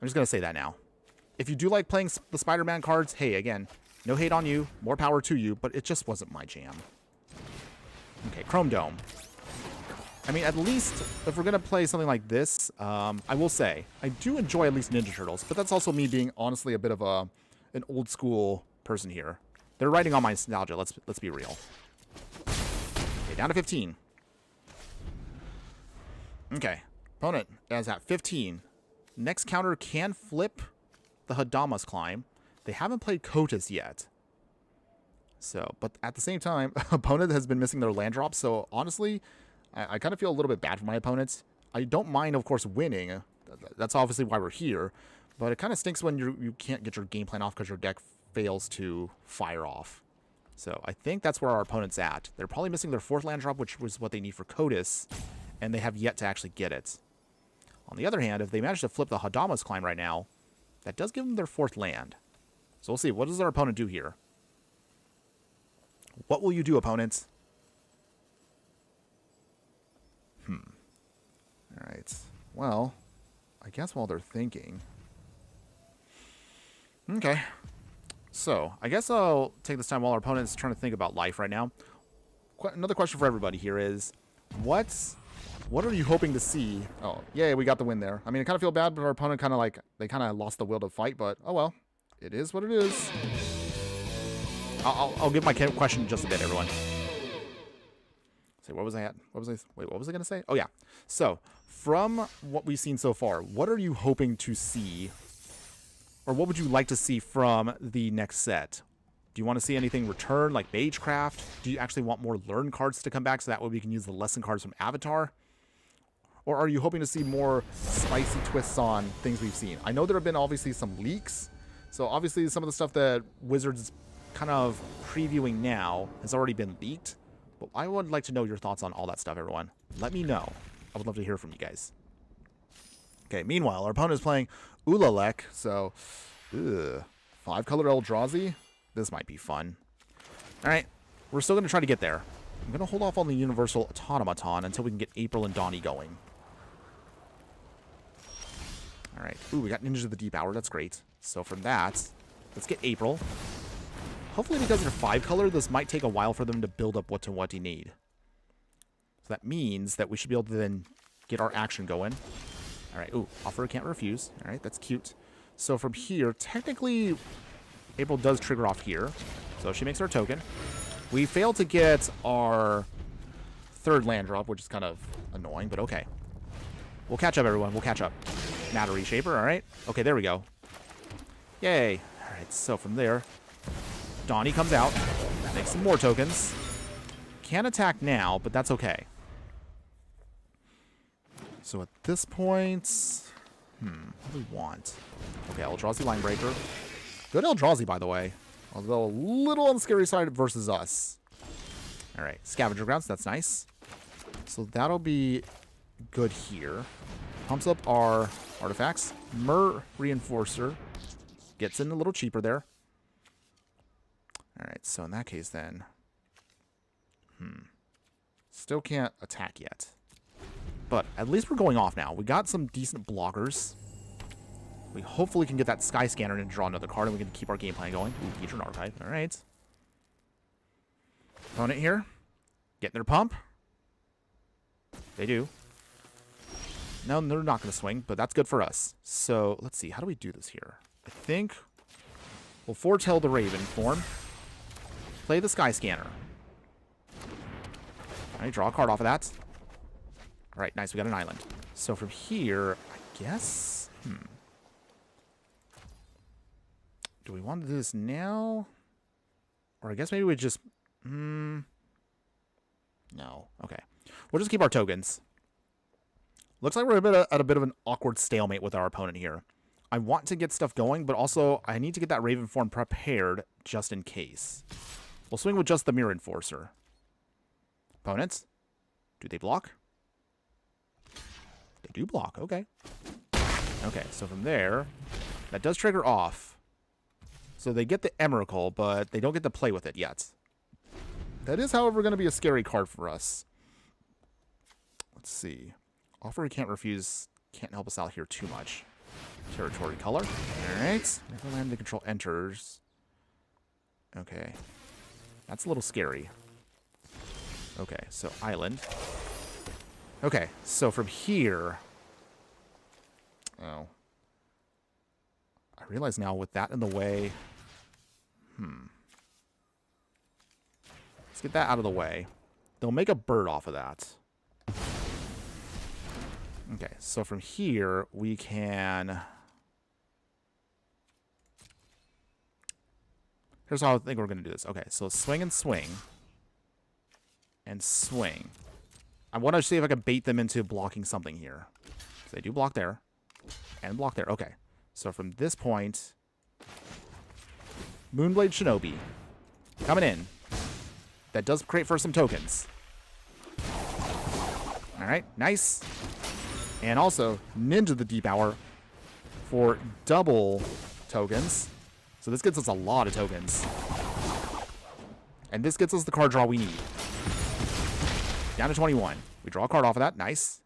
gonna say that now. If you do like playing the Spider-Man cards, hey, again, no hate on you, more power to you, but it just wasn't my jam. Okay, Chrome Dome. I mean, at least if we're gonna play something like this, I will say I do enjoy at least Ninja Turtles, but that's also me being honestly a bit of an old school person here. They're riding on my nostalgia. Let's be real. Down to 15. Okay. Opponent is at 15. Next counter can flip the Hadamas Climb. They haven't played Kotis yet. So, but at the same time, opponent has been missing their land drops. So, honestly, I kind of feel a little bit bad for my opponents. I don't mind, of course, winning. That's obviously why we're here. But it kind of stinks when you can't get your game plan off because your deck fails to fire off. So I think that's where our opponent's at. They're probably missing their 4th land drop, which was what they need for Kotis, and they have yet to actually get it. On the other hand, if they manage to flip the Hadamas Climb right now, that does give them their 4th land. So we'll see. What does our opponent do here? What will you do, opponents? All right. Well, I guess while they're thinking... Okay. So, I guess I'll take this time while our opponent's trying to think about life right now. Another question for everybody here is, what are you hoping to see? Oh, yeah, we got the win there. I mean, I kind of feel bad, but our opponent kind of like, they kind of lost the will to fight, but oh well. It is what it is. I'll give my question in just a bit, everyone. Say, what was I at? Wait, what was I going to say? Oh, yeah. So, from what we've seen so far, what are you hoping to see? Or what would you like to see from the next set? Do you want to see anything return, like Magecraft? Do you actually want more Learn cards to come back so that way we can use the lesson cards from Avatar? Or are you hoping to see more spicy twists on things we've seen? I know there have been obviously some leaks. So obviously some of the stuff that Wizards is kind of previewing now has already been leaked. But I would like to know your thoughts on all that stuff, everyone. Let me know. I would love to hear from you guys. Okay, meanwhile, our opponent is playing Ulalek, so 5-color Eldrazi. This might be fun. All right, we're still going to try to get there. I'm going to hold off on the Universal Automaton until we can get April and Donnie going. All right. Ooh, we got Ninjas of the Deep Hour. That's great. So from that, let's get April. Hopefully because they're 5-color, this might take a while for them to build up what you need. So that means that we should be able to then get our action going. All right. Ooh, offer can't refuse. All right, that's cute. So from here, technically, April does trigger off here. So she makes our token. We failed to get our 3rd land drop, which is kind of annoying, but okay. We'll catch up, everyone. We'll catch up. Matter Reshaper, all right. Okay, there we go. Yay. All right, so from there, Donnie comes out, makes some more tokens. Can't attack now, but that's okay. So at this point, what do we want? Okay, Eldrazi Linebreaker. Good Eldrazi, by the way. Although a little on the scary side versus us. All right, Scavenger Grounds, that's nice. So that'll be good here. Pumps up our artifacts. Mer Reinforcer gets in a little cheaper there. All right, so in that case then, still can't attack yet. But at least we're going off now. We got some decent blockers. We hopefully can get that Sky Scanner and draw another card, and we can keep our game plan going. Ooh, Patron Archive. All right. Opponent here. Getting their pump. They do. No, they're not going to swing, but that's good for us. So, let's see. How do we do this here? I think we'll foretell the Raven form. Play the Sky Scanner. All right, draw a card off of that. All right, nice. We got an island. So from here, I guess... Do we want to do this now? Or I guess maybe we just... No. Okay. We'll just keep our tokens. Looks like we're at a bit of an awkward stalemate with our opponent here. I want to get stuff going, but also I need to get that Raven form prepared just in case. We'll swing with just the Mirror Enforcer. Opponents, do they block? They do block, okay. Okay, so from there, that does trigger off. So they get the Emrakul, but they don't get to play with it yet. That is, however, going to be a scary card for us. Let's see. Offer we can't refuse. Can't help us out here too much. Territory color. Alright. Never land the control enters. Okay. That's a little scary. Okay, so island. Okay, so from here... Oh. I realize now with that in the way... Let's get that out of the way. They'll make a bird off of that. Okay, so from here, we can... Here's how I think we're going to do this. Okay, so swing and swing. And swing. I want to see if I can bait them into blocking something here. So they do block there. And block there. Okay. So from this point... Moonblade Shinobi. Coming in. That does create for some tokens. Alright, nice. And also, Ninja the Deep Hour for double tokens. So this gets us a lot of tokens. And this gets us the card draw we need. Down to 21. We draw a card off of that. Nice.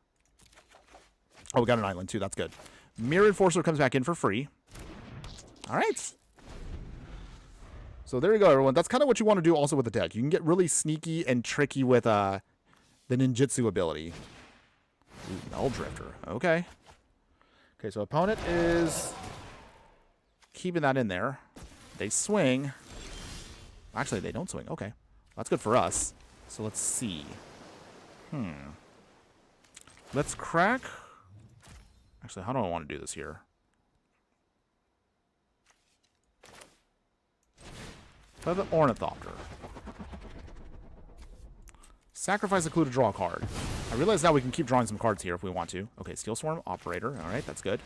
Oh, we got an island too. That's good. Mirror Enforcer comes back in for free. Alright. So there you go, everyone. That's kind of what you want to do also with the deck. You can get really sneaky and tricky with the ninjutsu ability. Ooh, Null Drifter. Okay. Okay, so opponent is keeping that in there. They swing. Actually, they don't swing. Okay. That's good for us. So let's see. Let's crack. Actually, how do I want to do this here? Play the Ornithopter. Sacrifice a clue to draw a card. I realize now we can keep drawing some cards here if we want to. Okay, Steel Swarm, Operator. All right, that's good.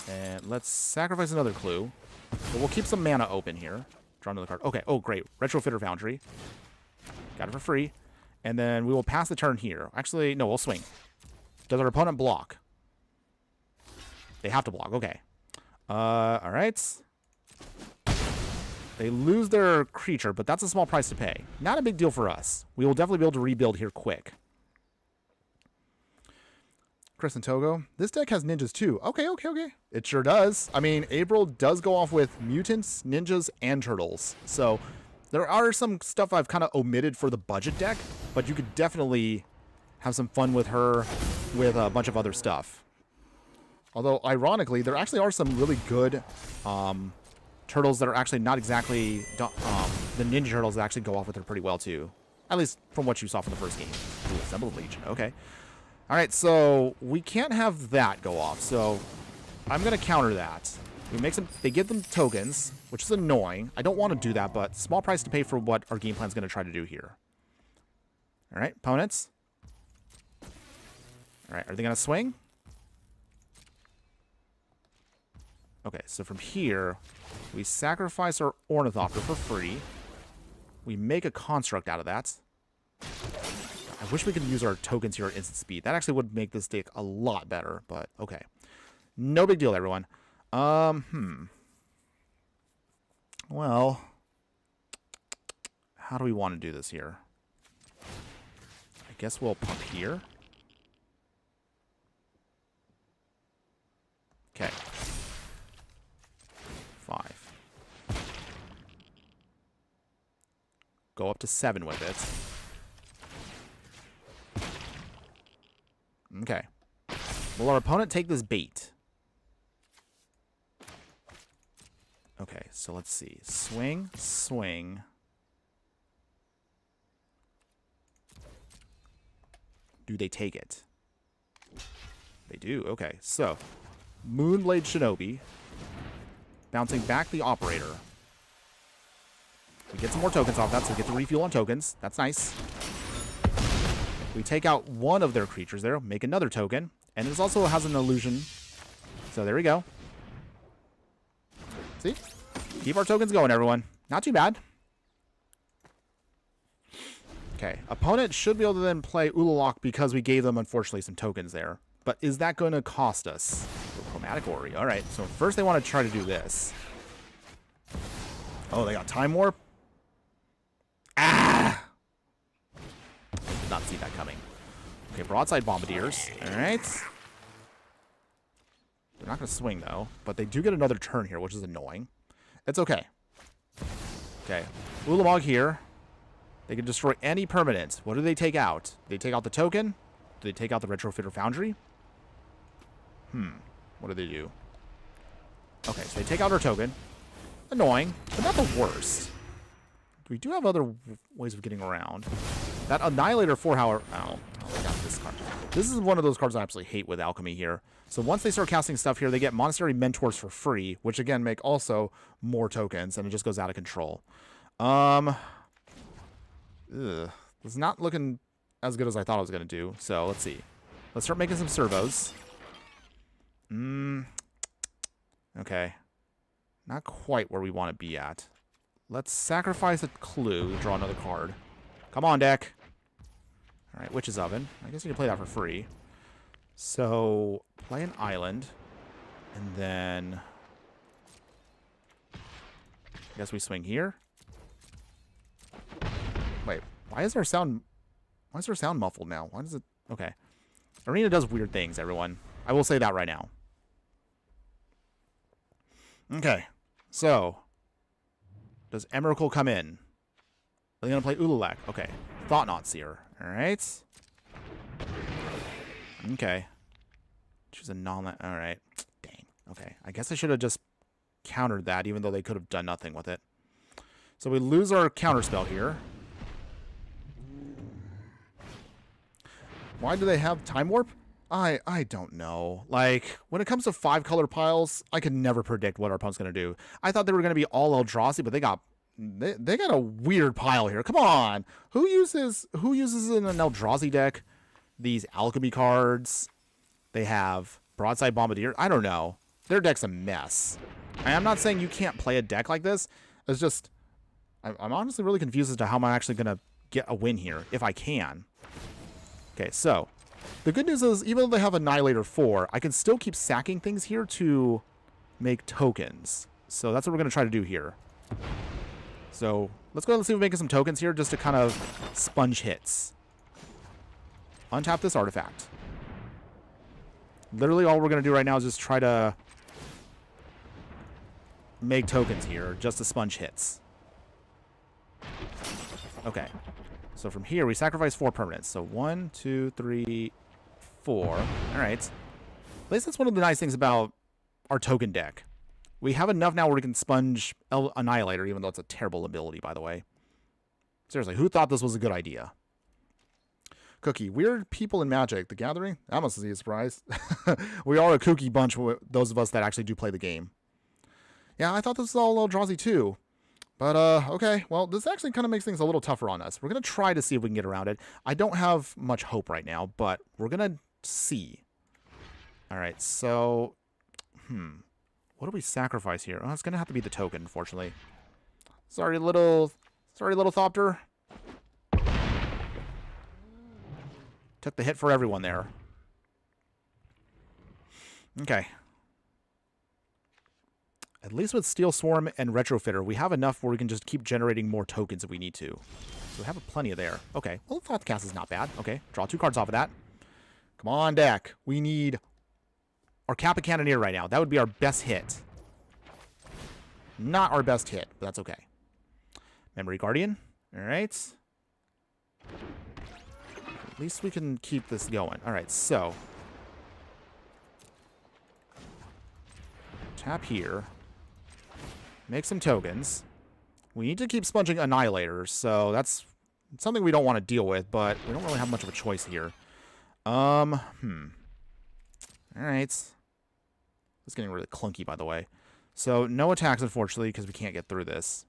And let's sacrifice another clue. But we'll keep some mana open here. Draw another card. Okay, oh, great. Retrofitter Foundry. Got it for free. And then we will pass the turn here. Actually, no, we'll swing. Does our opponent block? They have to block. Okay. All right. They lose their creature, but that's a small price to pay. Not a big deal for us. We will definitely be able to rebuild here quick. Chris and Togo. This deck has ninjas too. Okay. It sure does. I mean, April does go off with mutants, ninjas, and turtles. So there are some stuff I've kind of omitted for the budget deck, but you could definitely have some fun with her with a bunch of other stuff. Although, ironically, there actually are some really good turtles that are actually not exactly the ninja turtles that actually go off with her pretty well too. At least from what you saw from the first game. Ooh, Assembled Legion. Okay. All right, so we can't have that go off. So I'm going to counter that. We make some. They give them tokens, which is annoying. I don't want to do that, but small price to pay for what our game plan is going to try to do here. All right, opponents. All right, are they going to swing? Okay, so from here, we sacrifice our Ornithopter for free. We make a construct out of that. I wish we could use our tokens here at instant speed. That actually would make this deck a lot better, but okay. No big deal, everyone. Well, how do we want to do this here? I guess we'll pump here. Okay. 5. Go up to 7 with it. Okay. Will our opponent take this bait? Okay, so let's see. Swing, swing. Do they take it? They do. Okay, so Moonblade Shinobi. Bouncing back the Operator. We get some more tokens off that, so we get to refuel on tokens. That's nice. We take out one of their creatures there, make another token, and this also has an illusion. So there we go. See? Keep our tokens going, everyone. Not too bad. Okay. Opponent should be able to then play Ulalak because we gave them, unfortunately, some tokens there. But is that going to cost us? Chromatic Ori. All right. So first they want to try to do this. Oh, they got Time Warp? Ah! Did not see that coming. Okay, Broadside Bombardiers. All right. They're not going to swing, though. But they do get another turn here, which is annoying. It's okay. Okay. Ulamog here. They can destroy any permanent. What do they take out? Do they take out the token? Do they take out the Retrofitter Foundry? What do they do? Okay, so they take out our token. Annoying, but not the worst. We do have other ways of getting around. That Annihilator 4, however... Oh, I got this card. This is one of those cards I absolutely hate with Alchemy here. So once they start casting stuff here, they get Monastery Mentors for free, which again make also more tokens, and it just goes out of control. This is not looking as good as I thought it was going to do. So let's see. Let's start making some servos. Okay. Not quite where we want to be at. Let's sacrifice a clue, draw another card. Come on, deck. All right, Witch's Oven. I guess you can play that for free. So, play an island. And then... I guess we swing here. Wait, why is our sound muffled now? Why does it... Okay. Arena does weird things, everyone. I will say that right now. Okay. So, does Emrakul come in? Are they going to play Ulalak? Okay. Thought-Knot Seer. Alright. Okay. Choose a non... Alright. Dang. Okay. I guess I should have just countered that, even though they could have done nothing with it. So we lose our counterspell here. Why do they have Time Warp? I don't know. Like, when it comes to 5-color piles, I can never predict what our opponent's going to do. I thought they were going to be all Eldrazi, but they got a weird pile here. Come on. Who uses in an Eldrazi deck these alchemy cards? They have Broadside Bombardier. I don't know. Their deck's a mess. I'm not saying you can't play a deck like this. It's just I'm honestly really confused as to how I'm actually going to get a win here, if I can. Okay, so The good news is, even though they have Annihilator 4, I can still keep sacking things here to make tokens. So that's what we're going to try to do here. So let's go ahead and see if we're making some tokens here just to kind of sponge hits. Untap this artifact. Literally all we're going to do right now is just try to make tokens here just to sponge hits. Okay. So from here, we sacrifice 4 permanents. So 1, 2, 3, 4. All right. At least that's one of the nice things about our token deck. We have enough now where we can sponge Annihilator, even though it's a terrible ability, by the way. Seriously, who thought this was a good idea? Cookie. Weird people in Magic. The Gathering? That must be a surprise. We are a kooky bunch, those of us that actually do play the game. Yeah, I thought this was all Eldrazi too. But, okay. Well, this actually kind of makes things a little tougher on us. We're going to try to see if we can get around it. I don't have much hope right now, but we're going to see. All right, so... What do we sacrifice here? Oh, it's going to have to be the token, unfortunately. Sorry, little Thopter. Took the hit for everyone there. Okay. At least with Steel Swarm and Retrofitter, we have enough where we can just keep generating more tokens if we need to. So we have plenty of there. Okay. Well, Thoughtcast is not bad. Okay. Draw 2 cards off of that. Come on, deck. We need our Kappa Cannoneer right now. That would be our best hit. Not our best hit, but that's okay. Memory Guardian. All right. At least we can keep this going. All right, so. Tap here. Make some tokens. We need to keep sponging Annihilators, so that's something we don't want to deal with, but we don't really have much of a choice here. All right. It's getting really clunky, by the way. So, no attacks, unfortunately, because we can't get through this.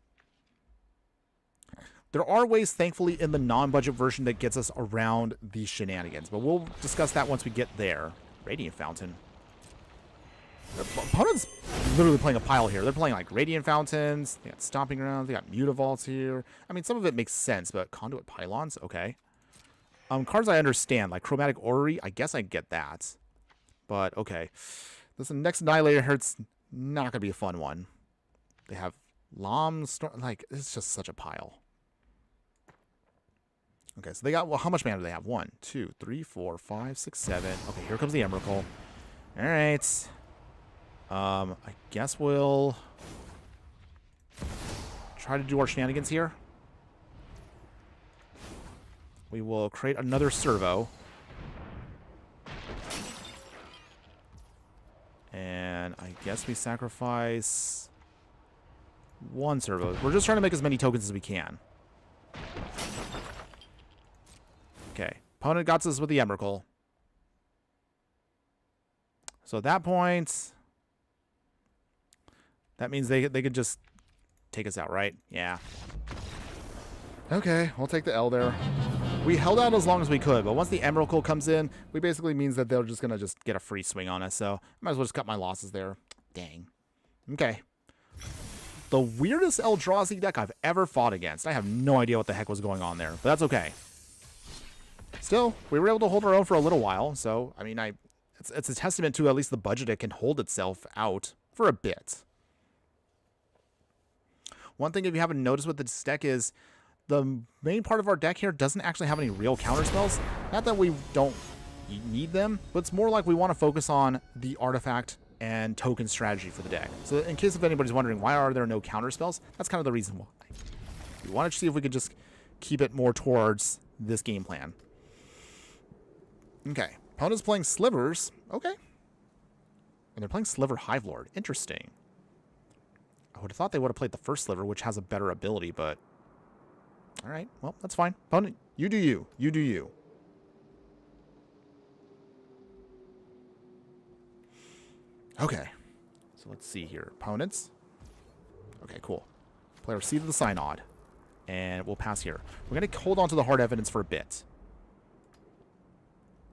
There are ways, thankfully, in the non-budget version that gets us around these shenanigans, but we'll discuss that once we get there. Radiant Fountain. The opponent's literally playing a pile here. They're playing, like, Radiant Fountains. They got Stomping Grounds. They got Mutavaults here. I mean, some of it makes sense, but Conduit Pylons? Okay. Cards I understand, like Chromatic Orrery, I guess I get that. But, okay. This next Annihilator hurt's not going to be a fun one. They have like, it's just such a pile. Okay, so they got, well, how much mana do they have? 1, 2, 3, 4, 5, 6, 7. Okay, here comes the Emrakul. All right. I guess we'll try to do our shenanigans here. We will create another servo. And I guess we sacrifice 1 servo. We're just trying to make as many tokens as we can. Okay. Opponent got us with the Emrakul. So at that point, that means they could just take us out, right? Yeah. Okay, we'll take the L there. We held out as long as we could, but once the Emrakul comes in, we basically means that they're just going to just get a free swing on us, so I might as well just cut my losses there. Dang. Okay. The weirdest Eldrazi deck I've ever fought against. I have no idea what the heck was going on there, but that's okay. Still, we were able to hold our own for a little while, so, I mean, it's a testament to at least the budget it can hold itself out for a bit. One thing if you haven't noticed with this deck is the main part of our deck here doesn't actually have any real counter spells. Not that we don't need them, but it's more like we want to focus on the artifact and token strategy for the deck. So in case if anybody's wondering why are there no counter spells, that's kind of the reason why. We wanted to see if we could just keep it more towards this game plan. Okay. Opponent's playing Slivers. Okay. And they're playing Sliver Hive Lord. Interesting. I would have thought they would have played the first Sliver, which has a better ability, but... Alright, well, that's fine. Opponent, you do you. You do you. Okay. So let's see here. Opponents. Okay, cool. Play our Seed of the Synod. And we'll pass here. We're going to hold on to the Hard Evidence for a bit.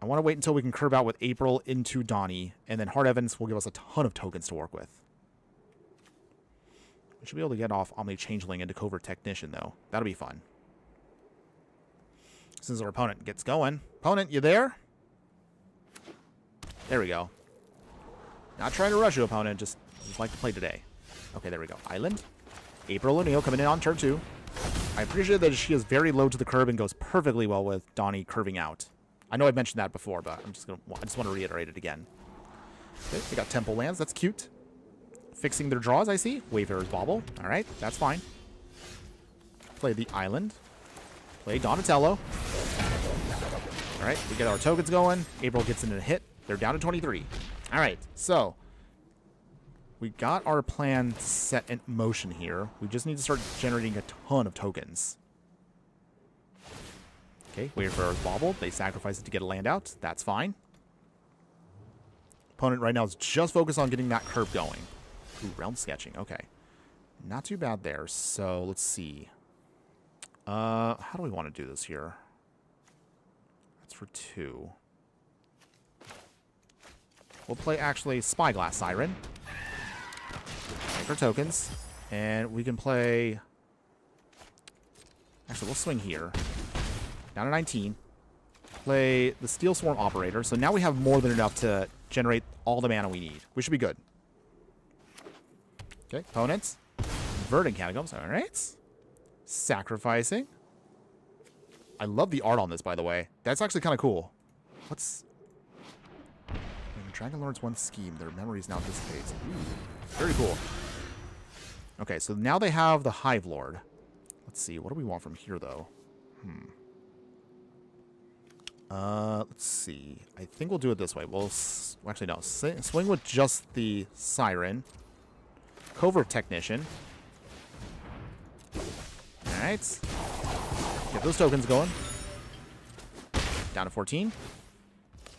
I want to wait until we can curve out with April into Donnie, and then Hard Evidence will give us a ton of tokens to work with. We should be able to get off Omni Changeling into Covert Technician, though. That'll be fun. Since our opponent gets going. Opponent, you there? There we go. Not trying to rush you, opponent. Just like to play today. Okay, there we go. Island. April and O'Neil coming in on turn 2. I appreciate that she is very low to the curb and goes perfectly well with Donnie curving out. I know I've mentioned that before, but I just want to reiterate it again. Okay, they got Temple Lands. That's cute. Fixing their draws, I see. Wayfarer's Bauble. All right, that's fine. Play the Island. Play Donatello. All right, we get our tokens going. April gets in a hit. They're down to 23. All right, so we got our plan set in motion here. We just need to start generating a ton of tokens. Okay, Wayfarer's Bauble. They sacrifice it to get a land out. That's fine. Opponent right now is just focused on getting that curve going. Ooh, realm sketching. Okay. Not too bad there. So, let's see. How do we want to do this here? That's for 2. We'll play, actually, Spyglass Siren. Make our tokens. And we can play... Actually, we'll swing here. Down to 19. Play the Steel Swarm Operator. So now we have more than enough to generate all the mana we need. We should be good. Okay, opponents. Inverting Catacombs. All right. Sacrificing. I love the art on this, by the way. That's actually kind of cool. What's... Dragon Lord's one scheme. Their memories now dissipate. Ooh, very cool. Okay, so now they have the Hive Lord. Let's see. What do we want from here, though? Let's see. I think we'll do it this way. We'll actually, no. Swing with just the Siren. Covert Technician. Alright. Get those tokens going. Down to 14.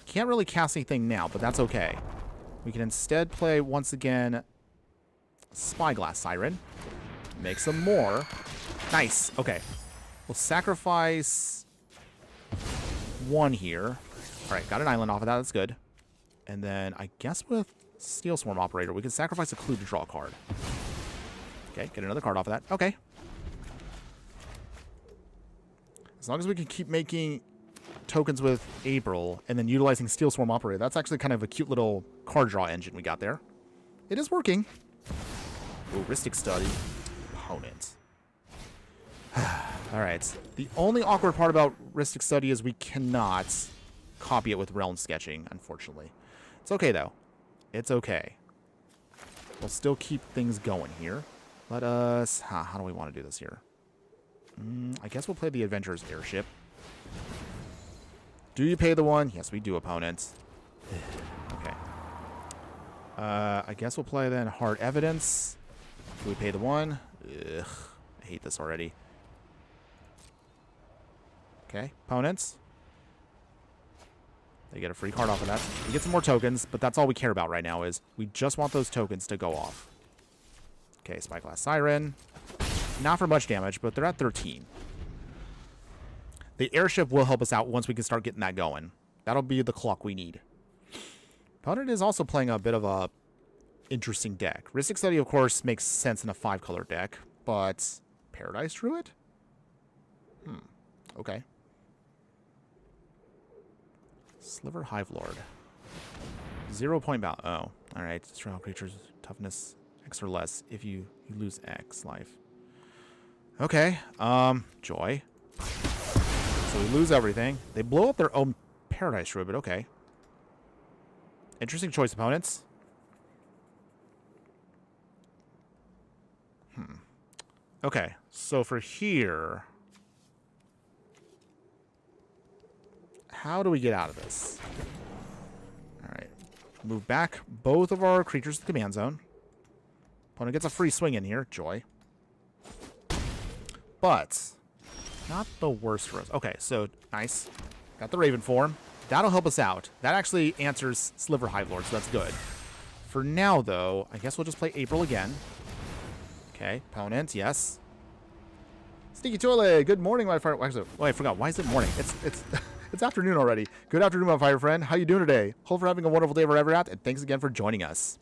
Can't really cast anything now, but that's okay. We can instead play, once again, Spyglass Siren. Make some more. Nice. Okay. We'll sacrifice 1 here. Alright, got an island off of that. That's good. And then, I guess with Steel Swarm Operator, we can sacrifice a clue to draw a card. Okay, get another card off of that. Okay. As long as we can keep making tokens with April and then utilizing Steel Swarm Operator, that's actually kind of a cute little card draw engine we got there. It is working. Heuristic Study. Opponent. Alright. The only awkward part about Heuristic Study is we cannot copy it with Realm Sketching, unfortunately. It's okay, though. It's okay. We'll still keep things going here. Let us... how do we want to do this here? I guess we'll play the Adventurer's Airship. Do you pay the 1? Yes, we do, opponent. Okay. I guess we'll play then Hard Evidence. Do we pay the 1? Ugh. I hate this already. Okay, opponents. They get a free card off of that. We get some more tokens, but that's all we care about right now is we just want those tokens to go off. Okay, Spyglass Siren. Not for much damage, but they're at 13. The airship will help us out once we can start getting that going. That'll be the clock we need. Opponent is also playing a bit of a interesting deck. Heuristic Study, of course, makes sense in a 5-color deck, but Paradise Druid? Okay. Sliver Hive Lord. 0 point balance. Oh, alright. Destroy all creatures, toughness X or less if you lose X life. Okay. Joy. So we lose everything. They blow up their own Paradise Druid, but okay. Interesting choice, opponents. Okay, so for here... How do we get out of this? Alright. Move back both of our creatures to the command zone. Opponent gets a free swing in here. Joy. But... not the worst for us. Okay, so nice. Got the Raven form. That'll help us out. That actually answers Sliver Hive Lord, so that's good. For now, though, I guess we'll just play April again. Okay, opponent, yes. Sneaky Toilet, good morning, my friend. Actually, oh, I forgot. Why is it morning? It's it's afternoon already. Good afternoon, my fire friend. How you doing today? Hope you're having a wonderful day wherever you're at, and thanks again for joining us.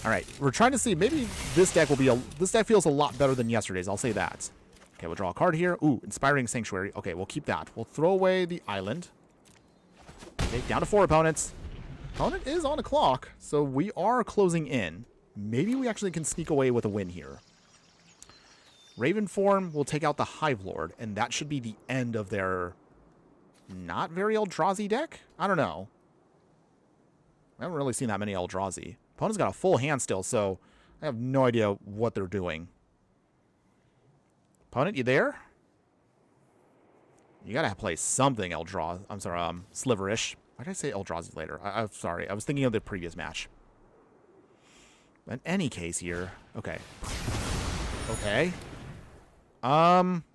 All right, we're trying to see. Maybe this deck will be this deck feels a lot better than yesterday's. I'll say that. Okay, we'll draw a card here. Ooh, Inspiring Sanctuary. Okay, we'll keep that. We'll throw away the island. Okay, down to 4 opponents. Opponent is on a clock, so we are closing in. Maybe we actually can sneak away with a win here. Raven form will take out the Hive Lord, and that should be the end of their not very Eldrazi deck? I don't know. I haven't really seen that many Eldrazi. Opponent's got a full hand still, so I have no idea what they're doing. Opponent, you there? You gotta play something Eldrazi. I'm sorry, Sliverish. Why did I say Eldrazi later? I'm sorry. I was thinking of the previous match. In any case here. Okay. Okay.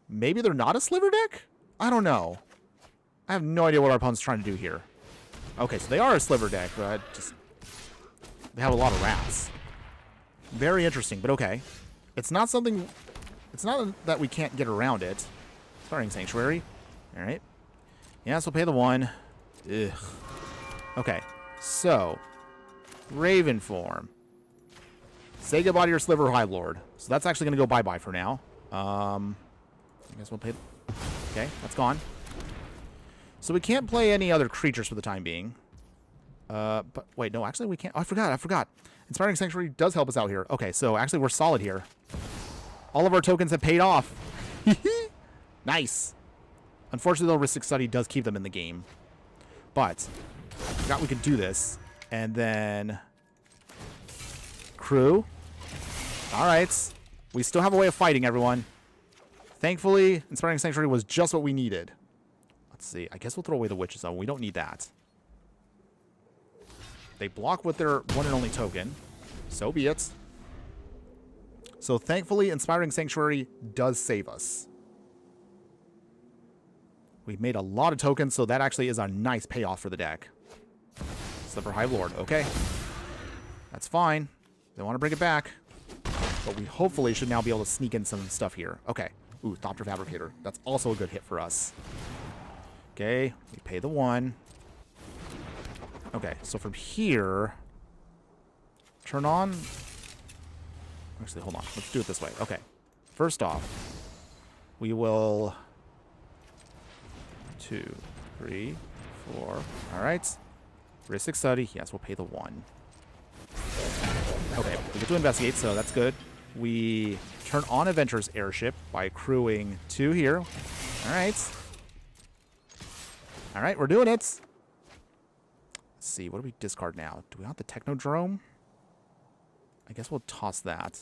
Maybe they're not a sliver deck? I don't know. I have no idea what our opponent's trying to do here. Okay, so they are a sliver deck, but just... they have a lot of wraths. Very interesting, but okay. It's not something... it's not that we can't get around it. Starting Sanctuary. Alright. Yeah, so pay the 1. Ugh. Okay, so... Raven form. Say goodbye to your Sliver Hive Lord. So that's actually going to go bye-bye for now. I guess we'll pay... okay, that's gone. So we can't play any other creatures for the time being. But wait, no, actually we can't... oh, I forgot. Inspiring Sanctuary does help us out here. Okay, so actually we're solid here. All of our tokens have paid off. Nice. Unfortunately, though, Ristic Study does keep them in the game. But I forgot we could do this. And then... Crew. All right. We still have a way of fighting, everyone. Thankfully, Inspiring Sanctuary was just what we needed. Let's see. I guess we'll throw away the Witches, though. We don't need that. They block with their one and only token. So be it. So thankfully, Inspiring Sanctuary does save us. We've made a lot of tokens, so that actually is a nice payoff for the deck. Sliver Hive Lord. Okay. That's fine. They want to bring it back. But we hopefully should now be able to sneak in some stuff here. Okay. Ooh, Thopter Fabricator. That's also a good hit for us. Okay. We pay the 1. Okay. So from here... turn on... actually, hold on. Let's do it this way. Okay. First off, we will... 2, 3, 4. All right. Ristic Study. Yes, we'll pay the 1. Okay, we get to investigate, so that's good. We turn on Adventurer's Airship by crewing 2 here. All right. All right, we're doing it. Let's see, what do we discard now? Do we want the Technodrome? I guess we'll toss that.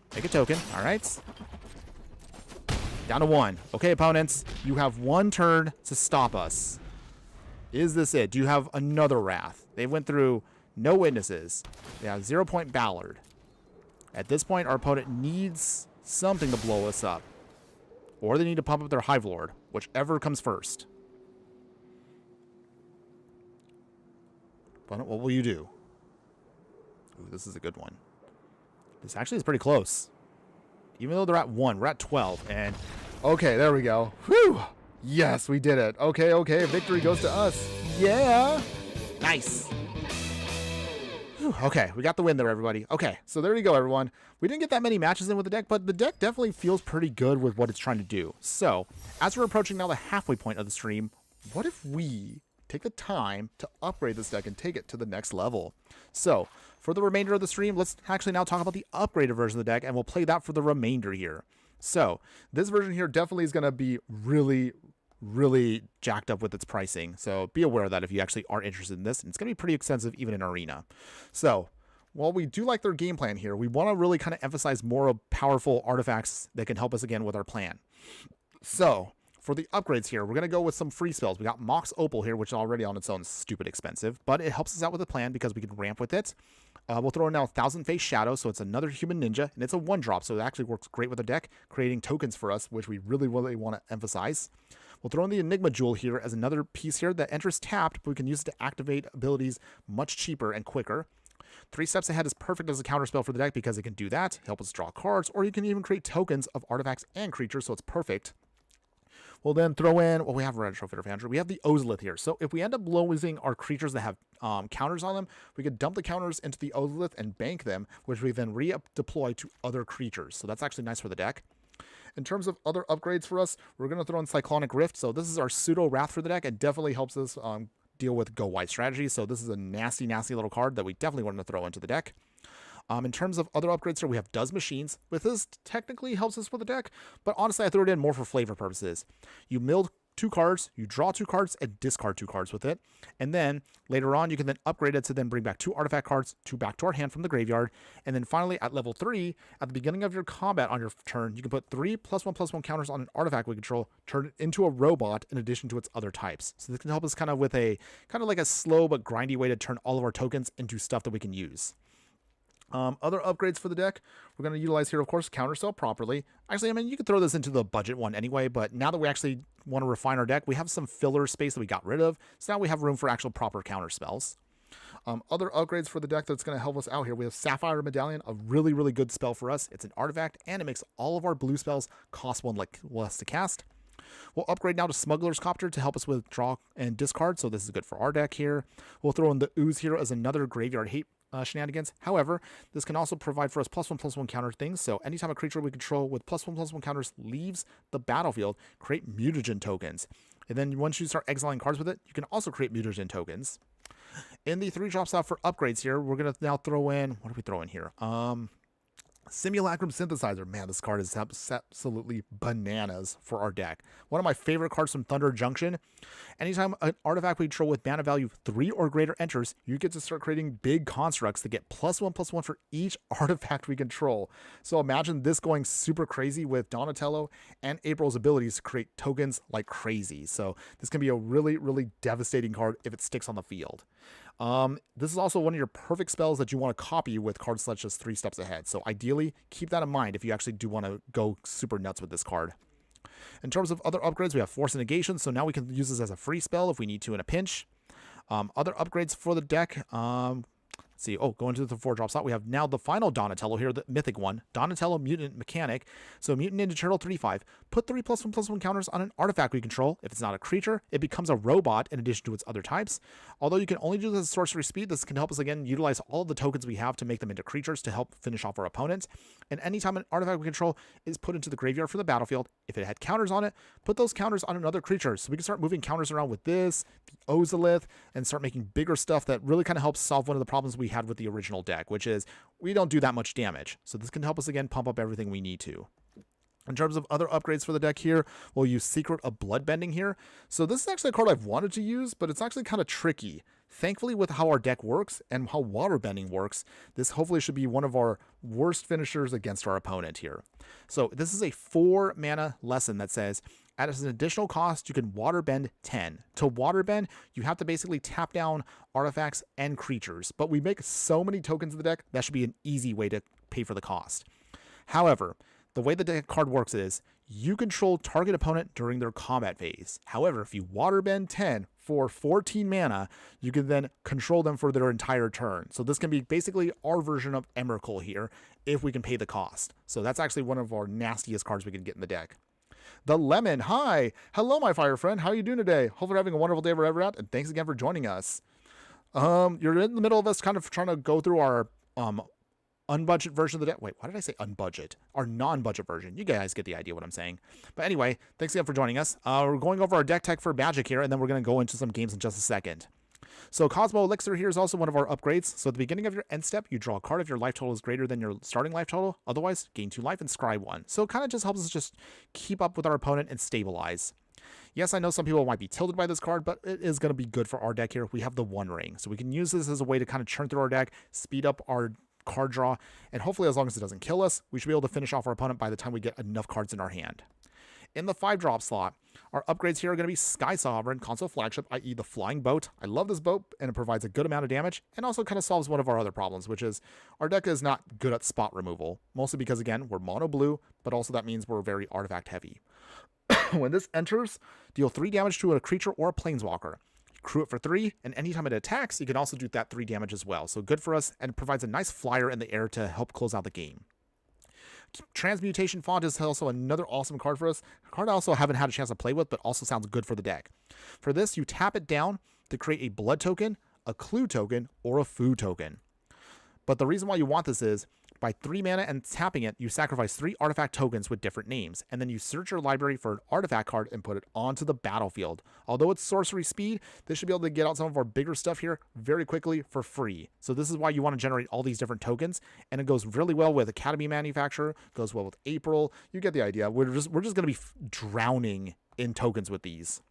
Take a token. All right. Down to 1. Okay, opponents, you have 1 turn to stop us. Is this it? Do you have another Wrath? They went through no witnesses. They have 0-point Ballard. At this point, our opponent needs something to blow us up. Or they need to pump up their Hive Lord, whichever comes first. Opponent, what will you do? Ooh, this is a good one. This actually is pretty close. Even though they're at 1, we're at 12. And, okay, there we go. Whew! Yes, we did it. Okay, okay, victory goes to us. Yeah! Nice. Whew, okay, we got the win there, everybody. Okay, so there you go, everyone. We didn't get that many matches in with the deck, but the deck definitely feels pretty good with what it's trying to do. So, as we're approaching now the halfway point of the stream, what if we take the time to upgrade this deck and take it to the next level? So, for the remainder of the stream, let's actually now talk about the upgraded version of the deck, and we'll play that for the remainder here. So, this version here definitely is going to be really jacked up with its pricing. So, be aware of that if you actually are interested in this. And it's going to be pretty expensive even in Arena. So, while we do like their game plan here, we want to really kind of emphasize more of powerful artifacts that can help us again with our plan. So, for the upgrades here, we're going to go with some free spells. We got Mox Opal here, which is already on its own stupid expensive, but it helps us out with the plan because we can ramp with it. We'll throw in now Thousand Face Shadow, so it's another human ninja, and it's a 1-drop, so it actually works great with the deck, creating tokens for us, which we really want to emphasize. We'll throw in the Enigma Jewel here as another piece here that enters tapped, but we can use it to activate abilities much cheaper and quicker. 3 Steps Ahead is perfect as a counterspell for the deck because it can do that, help us draw cards, or you can even create tokens of artifacts and creatures, so it's perfect. We'll then throw in, well, we have Retrofit of Andrew. We have the Ozolith here. So if we end up losing our creatures that have counters on them, we could dump the counters into the Ozolith and bank them, which we then redeploy to other creatures. So that's actually nice for the deck. In terms of other upgrades for us, we're going to throw in Cyclonic Rift. So this is our pseudo Wrath for the deck. It definitely helps us deal with go white strategy. So this is a nasty, nasty little card that we definitely want to throw into the deck. In terms of other upgrades here, we have Does Machines. With this, technically helps us with the deck, but honestly, I threw it in more for flavor purposes. You milled 2 cards, you draw 2 cards, and discard 2 cards with it. And then later on, you can then upgrade it to then bring back 2 artifact cards, 2 back to our hand from the graveyard. And then finally, at level 3, at the beginning of your combat on your turn, you can put 3 +1/+1 counters on an artifact we control, turn it into a robot in addition to its other types. So this can help us kind of with a kind of like a slow but grindy way to turn all of our tokens into stuff that we can use. Other upgrades for the deck, we're going to utilize here, of course, counterspell properly. Actually, I mean, you could throw this into the budget one anyway, but now that we actually want to refine our deck, we have some filler space that we got rid of, so now we have room for actual proper counterspells. Other upgrades for the deck that's going to help us out here, we have Sapphire Medallion, a really, really good spell for us. It's an artifact, and it makes all of our blue spells cost 1 less to cast. We'll upgrade now to Smuggler's Copter to help us with draw and discard, so this is good for our deck here. We'll throw in the Ooze here as another graveyard hate shenanigans. However, this can also provide for us +1/+1 counter things. So anytime a creature we control with +1/+1 counters leaves the battlefield, create mutagen tokens. And then once you start exiling cards with it, you can also create mutagen tokens. In the 3-drop slot for upgrades here, we're going to now throw in, what do we throw in here? Simulacrum Synthesizer. Man, this card is absolutely bananas for our deck. One of my favorite cards from Thunder Junction. Anytime an artifact we control with mana value 3 or greater enters, you get to start creating big constructs that get +1/+1 for each artifact we control. So imagine this going super crazy with Donatello and April's abilities to create tokens like crazy. So this can be a really, really devastating card if it sticks on the field. This is also one of your perfect spells that you want to copy with cards such as 3 Steps Ahead. So ideally, keep that in mind if you actually do want to go super nuts with this card. In terms of other upgrades, we have Force Negation, so now we can use this as a free spell if we need to in a pinch. Other upgrades for the deck, let's see. Oh, going to the 4-drop slot, we have now the final Donatello here, the mythic one, Donatello Mutant Mechanic. So Mutant Ninja Turtle 3/5. Put 3 +1/+1 counters on an artifact we control. If it's not a creature, it becomes a robot in addition to its other types. Although you can only do this as sorcery speed, this can help us again utilize all of the tokens we have to make them into creatures to help finish off our opponents. And anytime an artifact we control is put into the graveyard for the battlefield, if it had counters on it, put those counters on another creature. So we can start moving counters around with this, the Ozolith, and start making bigger stuff that really kind of helps solve one of the problems we had with the original deck, which is we don't do that much damage. So this can help us again pump up everything we need to. In terms of other upgrades for the deck here, we'll use Secret of Bloodbending here. So this is actually a card I've wanted to use, but it's actually kind of tricky. Thankfully, with how our deck works and how waterbending works, this hopefully should be one of our worst finishers against our opponent here. So this is a 4 mana lesson that says, at an additional cost, you can waterbend 10. To waterbend, you have to basically tap down artifacts and creatures, but we make so many tokens in the deck, that should be an easy way to pay for the cost. However, the way the deck card works is, you control target opponent during their combat phase. However, if you waterbend 10 for 14 mana, you can then control them for their entire turn. So this can be basically our version of Emrakul here, if we can pay the cost. So that's actually one of our nastiest cards we can get in the deck. The Lemon, hi! Hello, my fire friend. How are you doing today? Hope you're having a wonderful day wherever you're at, and thanks again for joining us. You're in the middle of us kind of trying to go through our unbudget version of the deck. Wait, why did I say unbudget? Our non-budget version. You guys get the idea what I'm saying. But anyway, thanks again for joining us. We're going over our deck tech for Magic here, and then we're going to go into some games in just a second. So Cosmo Elixir here is also one of our upgrades. So at the beginning of your end step, you draw a card if your life total is greater than your starting life total. Otherwise, gain 2 life and scry 1. So it kind of just helps us just keep up with our opponent and stabilize. Yes, I know some people might be tilted by this card, but it is going to be good for our deck here. We have the One Ring. So we can use this as a way to kind of churn through our deck, speed up our card draw, and hopefully as long as it doesn't kill us, we should be able to finish off our opponent by the time we get enough cards in our hand. In the 5-drop slot, our upgrades here are going to be Sky Sovereign, console flagship, i.e. the flying boat. I love this boat, and it provides a good amount of damage, and also kind of solves one of our other problems, which is our deck is not good at spot removal, mostly because, again, we're mono blue, but also that means we're very artifact heavy. When this enters, deal 3 damage to a creature or a planeswalker. Crew it for 3, and anytime it attacks, you can also do that 3 damage as well. So good for us, and it provides a nice flyer in the air to help close out the game. Transmutation Font is also another awesome card for us. A card I also haven't had a chance to play with, but also sounds good for the deck. For this, you tap it down to create a blood token, a clue token, or a food token. But the reason why you want this is, By 3 mana and tapping it, you sacrifice 3 artifact tokens with different names, and then you search your library for an artifact card and put it onto the battlefield. Although it's sorcery speed, this should be able to get out some of our bigger stuff here very quickly for free. So this is why you want to generate all these different tokens, and it goes really well with Academy Manufacturer, goes well with April. You get the idea. We're just going to be drowning in tokens with these.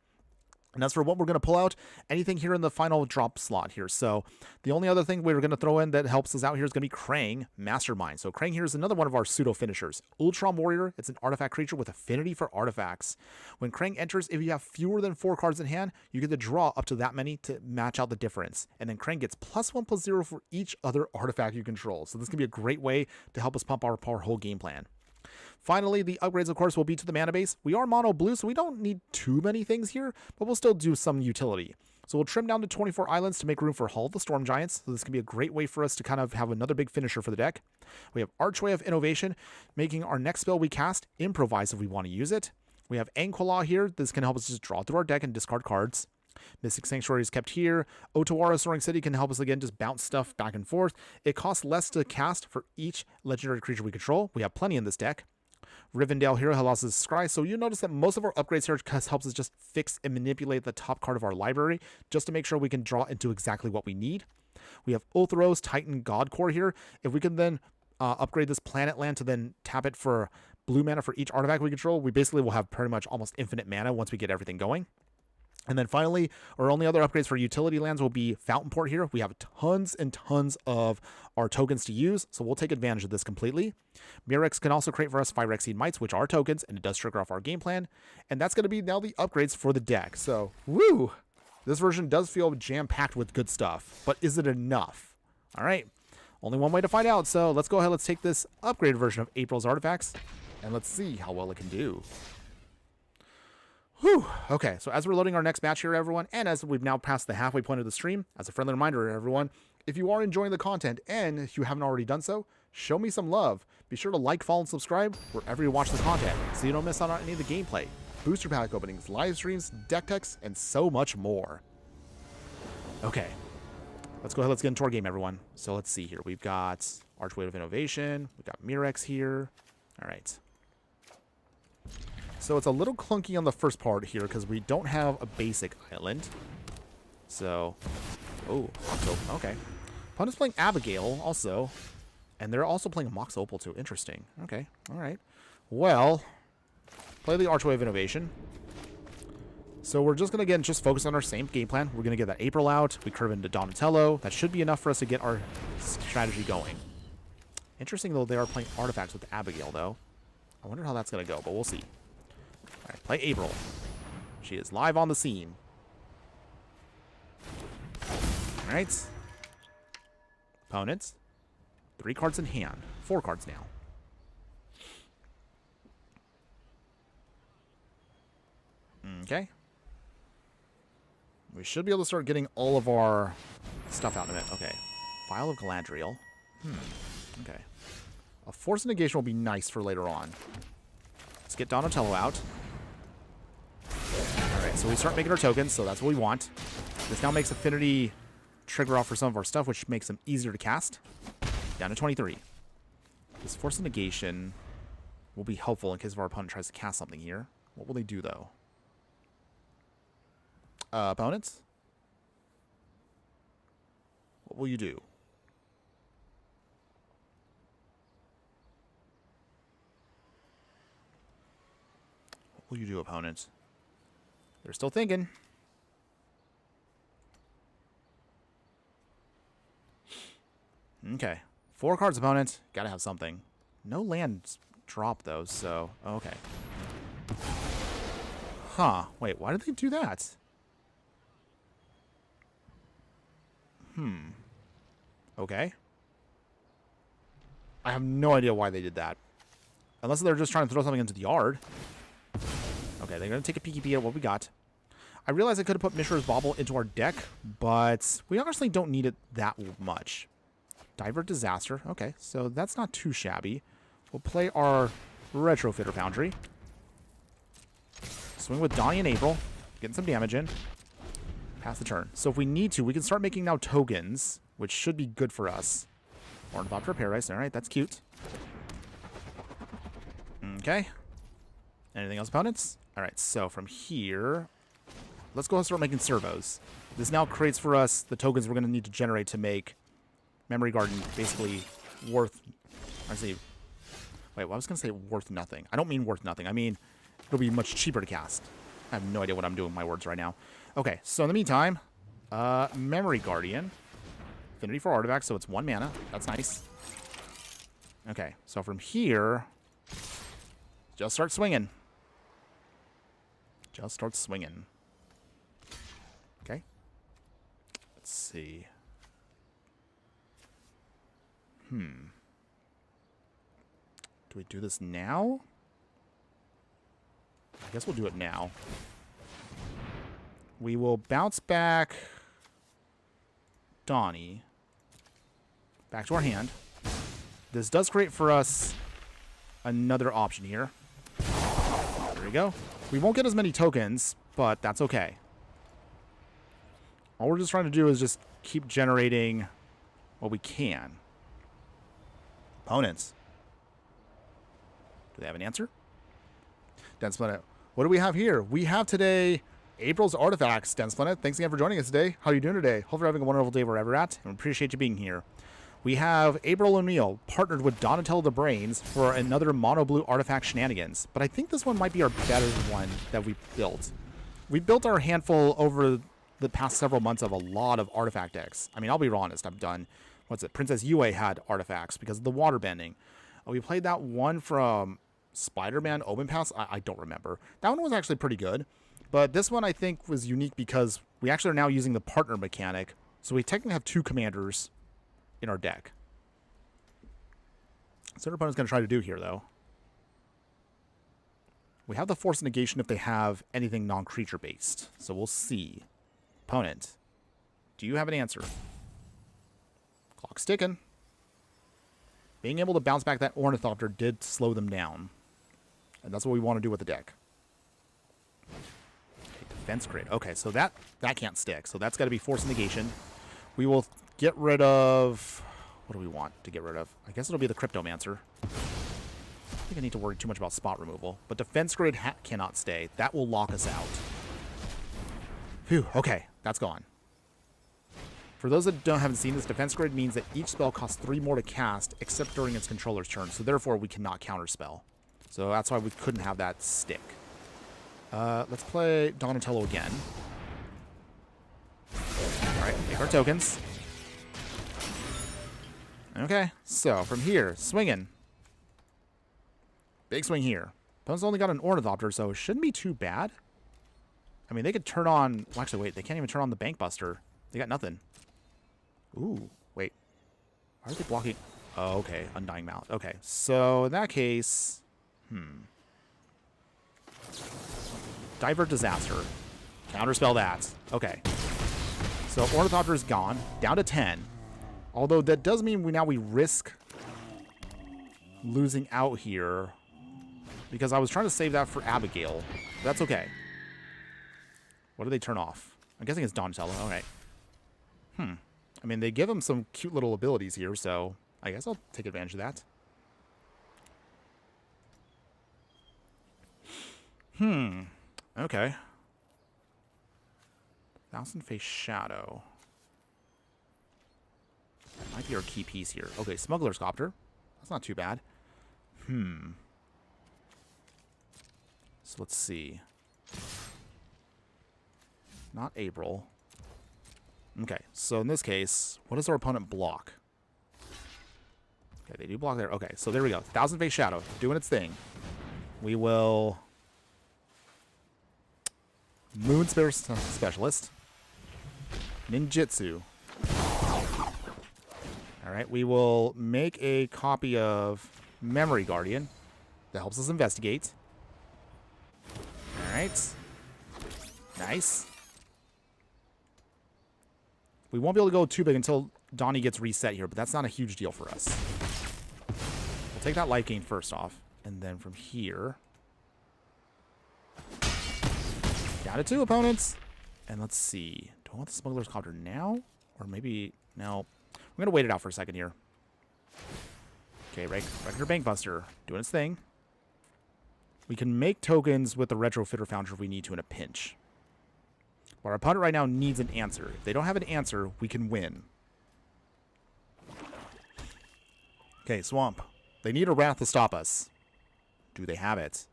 And as for what we're going to pull out, anything here in the final drop slot here. So the only other thing we're going to throw in that helps us out here is going to be Krang Mastermind. So Krang here is another one of our pseudo finishers. Ultron Warrior, it's an artifact creature with affinity for artifacts. When Krang enters, if you have fewer than 4 cards in hand, you get to draw up to that many to match out the difference. And then Krang gets +1/+0 for each other artifact you control. So this can be a great way to help us pump our whole game plan. Finally, the upgrades, of course, will be to the mana base. We are mono blue, so we don't need too many things here, but we'll still do some utility. So we'll trim down to 24 islands to make room for Hall of the Storm Giants. So this can be a great way for us to kind of have another big finisher for the deck. We have Archway of Innovation, making our next spell we cast improvise if we want to use it. We have Anquila here. This can help us just draw through our deck and discard cards. Mystic Sanctuary is kept here. Otawara Soaring City can help us again just bounce stuff back and forth. It costs less to cast for each legendary creature we control. We have plenty in this deck. Rivendell here lost his Scry, so you notice that most of our upgrades here helps us just fix and manipulate the top card of our library just to make sure we can draw into exactly what we need. We have Ulthros Titan God Core here. If we can then upgrade this planet land to then tap it for blue mana for each artifact we control, we basically will have pretty much almost infinite mana once we get everything going. And then finally, our only other upgrades for utility lands will be Fountain Port here. We have tons and tons of our tokens to use, so we'll take advantage of this completely. Mirex can also create for us Phyrexian Mites, which are tokens, and it does trigger off our game plan. And that's going to be now the upgrades for the deck. So, woo! This version does feel jam-packed with good stuff, but is it enough? All right, only one way to find out. So let's go ahead, let's take this upgraded version of April's artifacts, and let's see how well it can do. Whew. Okay, so as we're loading our next match here, everyone, and as we've now passed the halfway point of the stream, as a friendly reminder, everyone, if you are enjoying the content and if you haven't already done so, show me some love. Be sure to like, follow, and subscribe wherever you watch the content so you don't miss out on any of the gameplay, booster pack openings, live streams, deck techs, and so much more. Okay, let's go ahead, let's get into our game, everyone. So let's see here. We've got Archway of Innovation. We've got Mirex here. All right. So it's a little clunky on the first part here because we don't have a basic island. So, oh, okay. Opponent's playing Abigail also, and they're also playing Mox Opal too. Interesting. Okay, all right. Well, play the Archway of Innovation. So we're just gonna just focus on our same game plan. We're gonna get that April out. We curve into Donatello. That should be enough for us to get our strategy going. Interesting though, they are playing artifacts with Abigail though. I wonder how that's gonna go, but we'll see. All right, play April. She is live on the scene. All right. Opponents. 3 cards in hand. 4 cards now. Okay. We should be able to start getting all of our stuff out in a minute. Okay. Vial of Galadriel. Okay. A Force Negation will be nice for later on. Let's get Donatello out. Alright, so we start making our tokens, so that's what we want. This now makes Affinity trigger off for some of our stuff, which makes them easier to cast. Down to 23. This Force Negation will be helpful in case our opponent tries to cast something here. What will they do, though? Opponents? What will you do? What will you do, opponents? They're still thinking. Okay. 4 cards, opponents. Gotta have something. No lands drop, though, so... Okay. Huh. Wait, why did they do that? Okay. I have no idea why they did that. Unless they're just trying to throw something into the yard. Okay, they're going to take a peeky peek at what we got. I realize I could have put Mishra's Bauble into our deck, but we honestly don't need it that much. Divert Disaster. Okay, so that's not too shabby. We'll play our Retrofitter Foundry. Swing with Donnie and April. Getting some damage in. Pass the turn. So if we need to, we can start making now tokens, which should be good for us. Ornithopter Paradise. All right, that's cute. Okay. Anything else, opponents? All right, so from here, let's go and start making servos. This now creates for us the tokens we're going to need to generate to make Memory Garden basically worth... Wait, well, I was going to say worth nothing. I don't mean worth nothing. I mean it'll be much cheaper to cast. I have no idea what I'm doing with my words right now. Okay, so in the meantime, Memory Guardian. Affinity for artifacts, so it's 1 mana. That's nice. Okay, so from here, just start swinging. Just start swinging. Okay. Let's see. Do we do this now? I guess we'll do it now. We will bounce back Donnie back to our hand. This does create for us another option here. There we go. We won't get as many tokens, but that's okay. All we're just trying to do is just keep generating what we can. Opponents. Do they have an answer? Dense Planet. What do we have here? We have today April's Artifacts. Dense Planet, thanks again for joining us today. How are you doing today? Hope you're having a wonderful day wherever you're at, and appreciate you being here. We have April and Neil partnered with Donatello the Brains for another mono blue artifact shenanigans, but I think this one might be our better one that we built. We built our handful over the past several months of a lot of artifact decks. I mean, I'll be honest, I've done, Princess Yue had artifacts because of the water bending. We played that one from Spider-Man Open Pass. I don't remember. That one was actually pretty good, but this one I think was unique because we actually are now using the partner mechanic, so we technically have 2 commanders in our deck. So what our opponent's going to try to do here, though. We have the Force Negation if they have anything non-creature based. So we'll see. Opponent, do you have an answer? Clock's ticking. Being able to bounce back that Ornithopter did slow them down. And that's what we want to do with the deck. Okay, defense grid. Okay, so that can't stick. So that's got to be Force Negation. We will get rid of... What do we want to get rid of? I guess it'll be the Cryptomancer. I don't think I need to worry too much about spot removal. But Defense Grid cannot stay. That will lock us out. Phew, okay. That's gone. For those that haven't seen this, Defense Grid means that each spell costs 3 more to cast, except during its controller's turn. So therefore, we cannot counterspell. So that's why we couldn't have that stick. Let's play Donatello again. Alright, make our tokens. Okay, so from here, swinging. Big swing here. Opponent's only got an Ornithopter, so it shouldn't be too bad. I mean, they could turn on... Well, actually, wait, they can't even turn on the Bankbuster. They got nothing. Ooh, wait. Why are they blocking? Oh, okay, Undying Mouth. Okay, so in that case... Divert Disaster. Counterspell that. Okay. So Ornithopter is gone. Down to 10. Although that does mean we risk losing out here. Because I was trying to save that for Abigail. That's okay. What do they turn off? I'm guessing it's Donatello. Okay. I mean, they give him some cute little abilities here, so I guess I'll take advantage of that. Okay. Thousand Face Shadow. That might be our key piece here. Okay, Smuggler's Copter. That's not too bad. So let's see. Not April. Okay, so in this case, what does our opponent block? Okay, they do block there. Okay, so there we go. Thousand Face Shadow doing its thing. We will... Moon Specialist. Ninjutsu. Alright, we will make a copy of Memory Guardian that helps us investigate. Alright. Nice. We won't be able to go too big until Donnie gets reset here, but that's not a huge deal for us. We'll take that life gain first off, and then from here... Down to 2 opponents. And let's see. Do I want the Smuggler's Copter now? Or maybe... No. I'm going to wait it out for a second here. Okay, regular Bankbuster doing its thing. We can make tokens with the Retrofitter Foundry if we need to in a pinch. But our opponent right now needs an answer. If they don't have an answer, we can win. Okay, Swamp. They need a Wrath to stop us. Do they have it?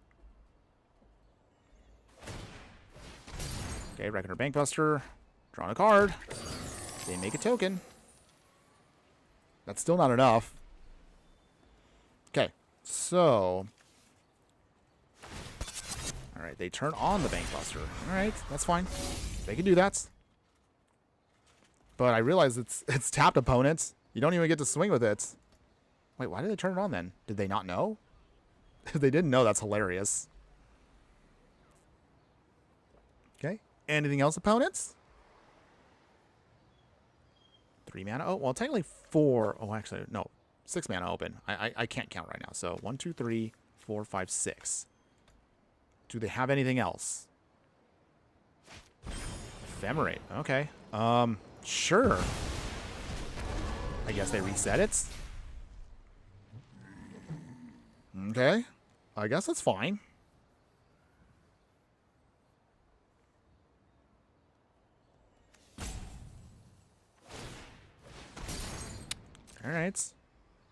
Okay, regular Bankbuster. Drawing a card. They make a token. That's still not enough. Okay, so... Alright, they turn on the Bankbuster. Alright, that's fine. They can do that. But I realize it's tapped opponents. You don't even get to swing with it. Wait, why did they turn it on then? Did they not know? If they didn't know, that's hilarious. Okay, anything else, opponents? 3 mana. Oh, well, technically 4. Oh, actually, no. 6 mana open. I can't count right now. So 1, 2, 3, 4, 5, 6. Do they have anything else? Ephemerate. Okay. Sure. I guess they reset it. Okay. I guess that's fine. Alright.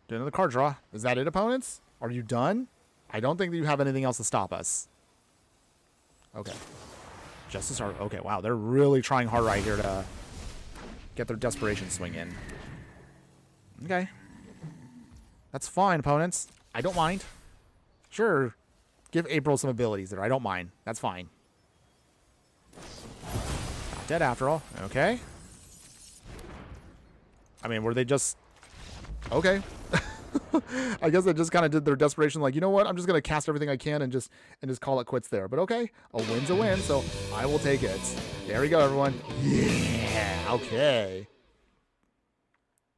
Do another card draw. Is that it, opponents? Are you done? I don't think that you have anything else to stop us. Okay. Justice Art. Okay, wow. They're really trying hard right here to get their desperation swing in. Okay. That's fine, opponents. I don't mind. Sure. Give April some abilities there. I don't mind. That's fine. Not dead after all. Okay. I mean, were they just... Okay. I guess they just kind of did their desperation, like, you know what? I'm just going to cast everything I can and just call it quits there. But okay, a win's a win, so I will take it. There we go, everyone. Yeah, okay.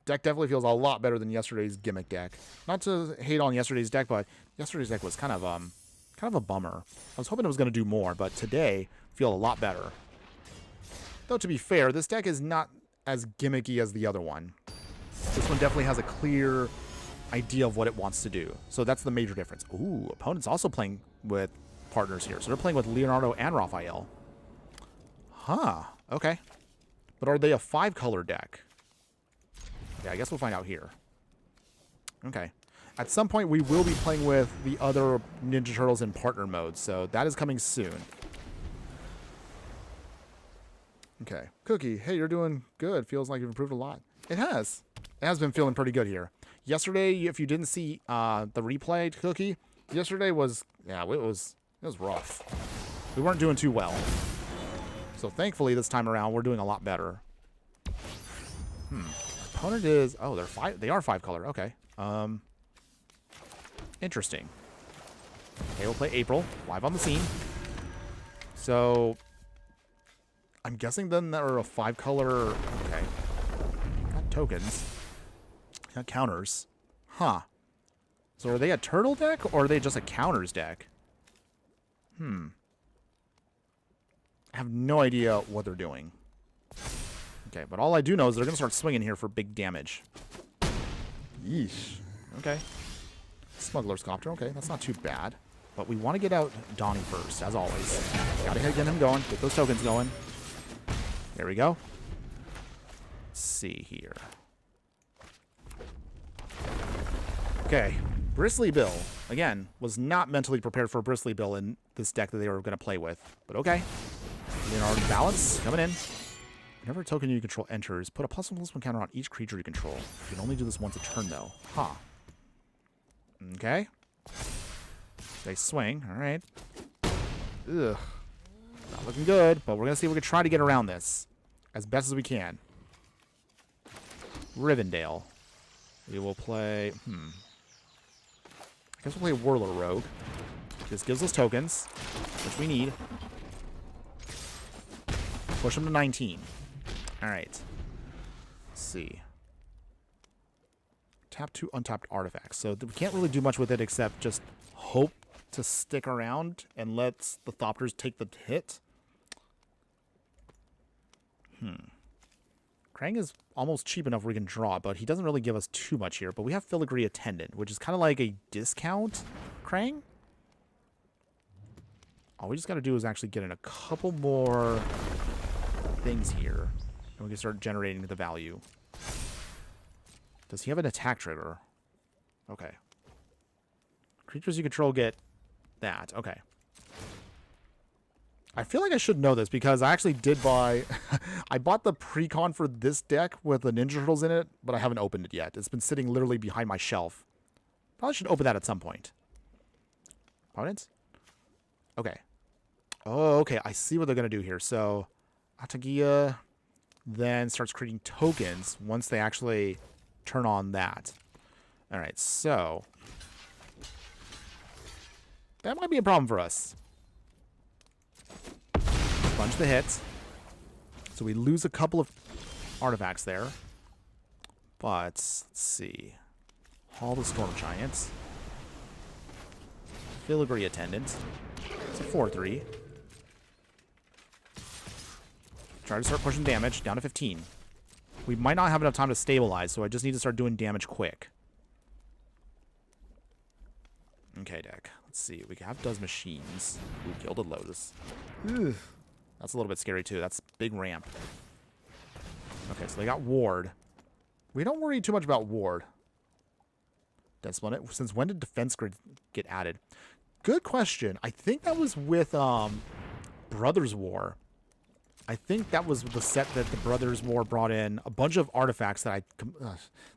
Deck definitely feels a lot better than yesterday's gimmick deck. Not to hate on yesterday's deck, but yesterday's deck was kind of a bummer. I was hoping it was going to do more, but today feel a lot better. Though to be fair, this deck is not as gimmicky as the other one. This one definitely has a clear idea of what it wants to do. So that's the major difference. Ooh, opponent's also playing with partners here. So they're playing with Leonardo and Raphael. Huh. Okay. But are they a 5-color deck? Yeah, I guess we'll find out here. Okay. At some point, we will be playing with the other Ninja Turtles in partner mode. So that is coming soon. Okay. Cookie, hey, you're doing good. Feels like you've improved a lot. It has. It has been feeling pretty good here. Yesterday, if you didn't see the replay, Cookie, yesterday was, yeah, it was rough. We weren't doing too well. So thankfully, this time around, we're doing a lot better. Opponent is, oh, they are 5-color. Okay. Interesting. Okay, we'll play April, live on the scene. So, I'm guessing then they're a 5-color, okay. Not tokens. Not counters. Huh. So are they a turtle deck, or are they just a counters deck? I have no idea what they're doing. Okay, but all I do know is they're going to start swinging here for big damage. Yeesh. Okay. Smuggler's Copter. Okay, that's not too bad. But we want to get out Donnie first, as always. Gotta get him going. Get those tokens going. There we go. Let's see here. Okay, Bristly Bill, again, was not mentally prepared for Bristly Bill in this deck that they were going to play with. But okay. Leonardo Balance, coming in. Whenever a token you control enters, put a +1/+1 counter on each creature you control. You can only do this once a turn, though. Huh. Okay. They swing, alright. Ugh. Not looking good, but we're going to see if we can try to get around this as best as we can. Rivendell. We will play... I guess we'll play Whirler Rogue. This gives us tokens, which we need. Push them to 19. Alright. Let's see. Tap 2 untapped artifacts. So we can't really do much with it except just hope to stick around and let the Thopters take the hit. Krang is almost cheap enough where we can draw, but he doesn't really give us too much here. But we have Filigree Attendant, which is kind of like a discount Krang. All we just got to do is actually get in a couple more things here, and we can start generating the value. Does he have an attack trigger? Okay. Creatures you control get that. Okay. I feel like I should know this because I actually did buy... I bought the pre-con for this deck with the Ninja Turtles in it, but I haven't opened it yet. It's been sitting literally behind my shelf. Probably should open that at some point. Opponents? Okay. Oh, okay. I see what they're going to do here. So, Atagia then starts creating tokens once they actually turn on that. Alright, so... that might be a problem for us. Sponge the hit. So we lose a couple of artifacts there. But, let's see. Hall the Storm Giants. Filigree Attendant. It's a 4-3. Try to start pushing damage down to 15. We might not have enough time to stabilize, so I just need to start doing damage quick. Okay, deck. Let's see. We have Does Machines. Ooh, Gilded Lotus. Ugh. That's a little bit scary, too. That's big ramp. Okay, so they got Ward. We don't worry too much about Ward. Since when did Defense Grid get added? Good question. I think that was with Brothers War. I think that was the set that the Brothers War brought in a bunch of artifacts that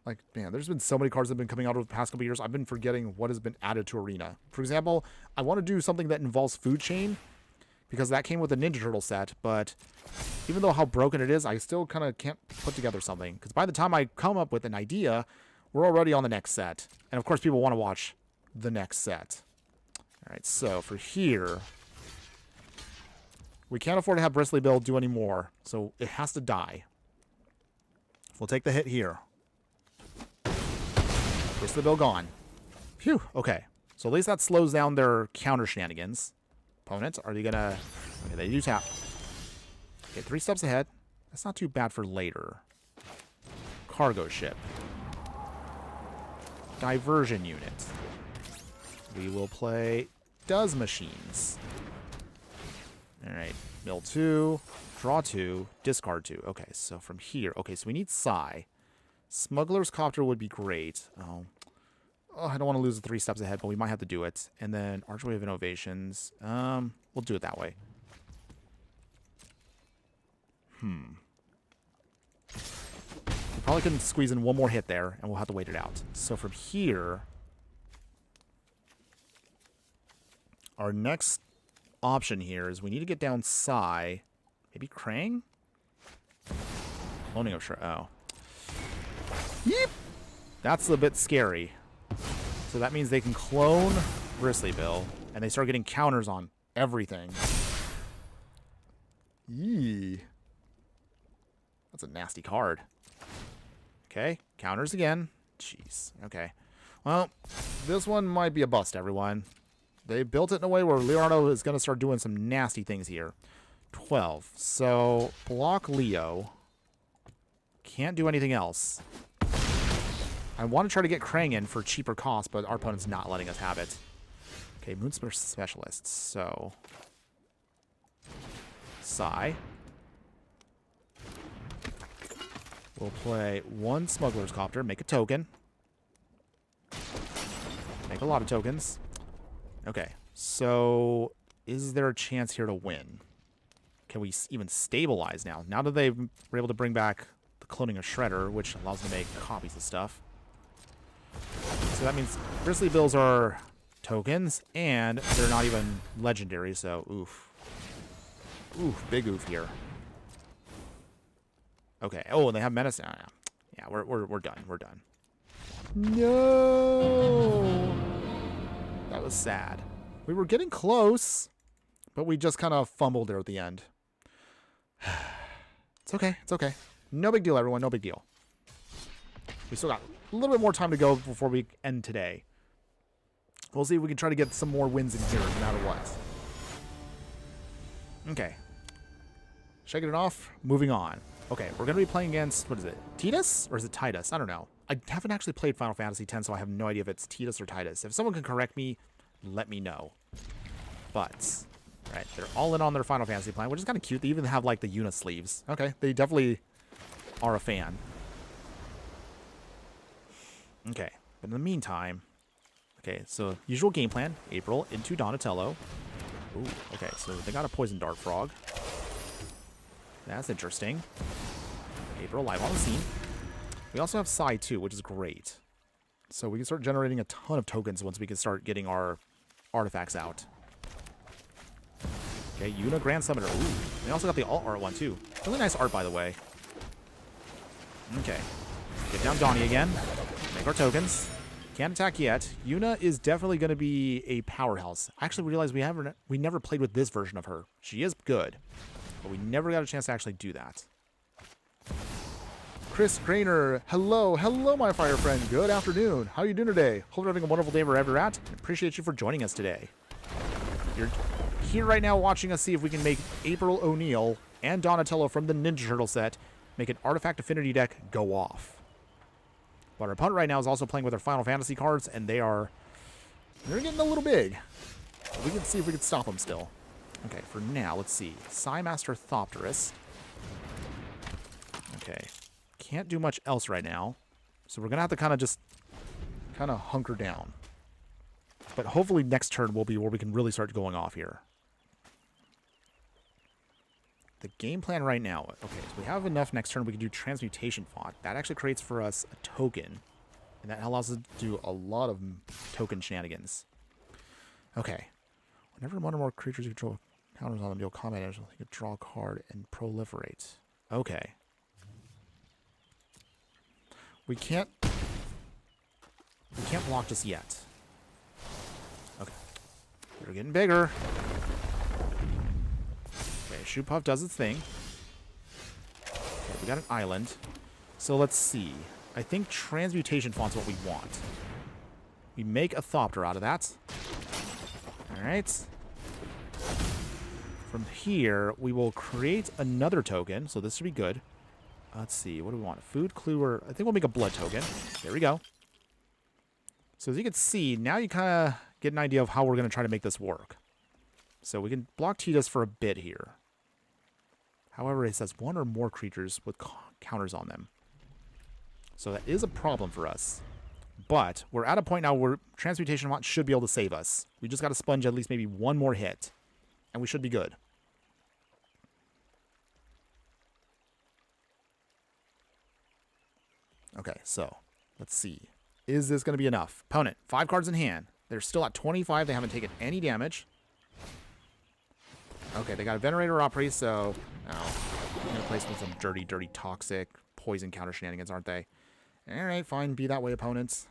like, man, there's been so many cards that have been coming out over the past couple years. I've been forgetting what has been added to Arena. For example, I want to do something that involves Food Chain because that came with the Ninja Turtle set, but even though how broken it is, I still kind of can't put together something because by the time I come up with an idea, we're already on the next set. And of course, people want to watch the next set. All right, so for here... we can't afford to have Bristly Bill do any more, so it has to die. We'll take the hit here. Bristly Bill gone. Phew, okay. So at least that slows down their counter shenanigans. Opponents, are they gonna... okay, they do tap. Okay, 3 steps ahead. That's not too bad for later. Cargo ship. Diversion unit. We will play Does Machines. Alright, mill 2, draw 2, discard 2. Okay, so from here... okay, so we need Psy. Smuggler's Copter would be great. Oh, I don't want to lose the 3 steps ahead, but we might have to do it. And then Archway of Innovations. We'll do it that way. We probably couldn't squeeze in one more hit there, and we'll have to wait it out. So from here... our next option here is we need to get down Psy. Maybe Krang? Cloning of sure. Oh. Yeep! That's a bit scary. So that means they can clone Bristly Bill, and they start getting counters on everything. Yee. That's a nasty card. Okay, counters again. Jeez. Okay. Well, this one might be a bust, everyone. They built it in a way where Leonardo is going to start doing some nasty things here. 12. So, block Leo. Can't do anything else. I want to try to get Krang in for cheaper cost, but our opponent's not letting us have it. Okay, Moonspear Specialist. So, Psy. We'll play 1 Smuggler's Copter, make a token. Make a lot of tokens. Okay, so is there a chance here to win? Can we even stabilize now? Now that they were able to bring back the cloning of Shredder, which allows them to make copies of stuff. So that means Bristly Bills are tokens, and they're not even legendary, so oof. Oof, big oof here. Okay, oh, and they have Menace. Oh, yeah, we're done, we're done. No! That was sad. We were getting close, but we just kind of fumbled there at the end. It's okay. It's okay. No big deal, everyone. No big deal. We still got a little bit more time to go before we end today. We'll see if we can try to get some more wins in here, no matter what. Okay. Shaking it off. Moving on. Okay, we're going to be playing against, what is it, Titus? Or is it Titus? I don't know. I haven't actually played Final Fantasy X, so I have no idea if it's Titus or Titus. If someone can correct me, let me know. But, right, they're all in on their Final Fantasy plan, which is kind of cute. They even have, like, the Una sleeves. Okay, they definitely are a fan. Okay, but in the meantime, okay, so usual game plan, April into Donatello. Ooh, okay, so they got a Poison Dart Frog. That's interesting. April live on the scene. We also have Sai too, which is great. So we can start generating a ton of tokens once we can start getting our artifacts out. Okay, Yuna Grand Summoner. Ooh, we also got the alt art one too. Really nice art, by the way. Okay, get down Donnie again. Make our tokens. Can't attack yet. Yuna is definitely going to be a powerhouse. I actually realized we never played with this version of her. She is good, but we never got a chance to actually do that. Chris Grainer, hello, my fire friend. Good afternoon. How are you doing today? Hope you're having a wonderful day wherever you're at. Appreciate you for joining us today. You're here right now watching us see if we can make April O'Neil and Donatello from the Ninja Turtle set make an Artifact Affinity deck go off. But our opponent right now is also playing with their Final Fantasy cards, and they're getting a little big. We can see if we can stop them still. Okay, for now, let's see. Psymaster Thopterus. Okay. Can't do much else right now. So we're going to have to kind of hunker down. But hopefully next turn will be where we can really start going off here. The game plan right now, okay, so we have enough next turn we can do Transmutation Font. That actually creates for us a token. And that allows us to do a lot of token shenanigans. Okay. Whenever one or more creatures you control counters on them, you'll combat it. You can draw a card and proliferate. Okay. We can't block just yet. Okay. We're getting bigger. Okay, Shoot Puff does its thing. Okay, we got an island. So let's see. I think Transmutation Font's what we want. We make a Thopter out of that. Alright. From here, we will create another token. So this should be good. Let's see. What do we want? Food, clue, or... I think we'll make a blood token. There we go. So as you can see, now you kind of get an idea of how we're going to try to make this work. So we can block Titus for a bit here. However, it says one or more creatures with counters on them. So that is a problem for us. But we're at a point now where Transmutation Font should be able to save us. We just got to sponge at least maybe one more hit. And we should be good. Okay, so let's see. Is this going to be enough? Opponent, 5 cards in hand. They're still at 25. They haven't taken any damage. Okay, they got a Venerator Opry, so... Oh, I'm going to play some dirty, toxic poison counter shenanigans, aren't they? Alright, fine. Be that way, opponents.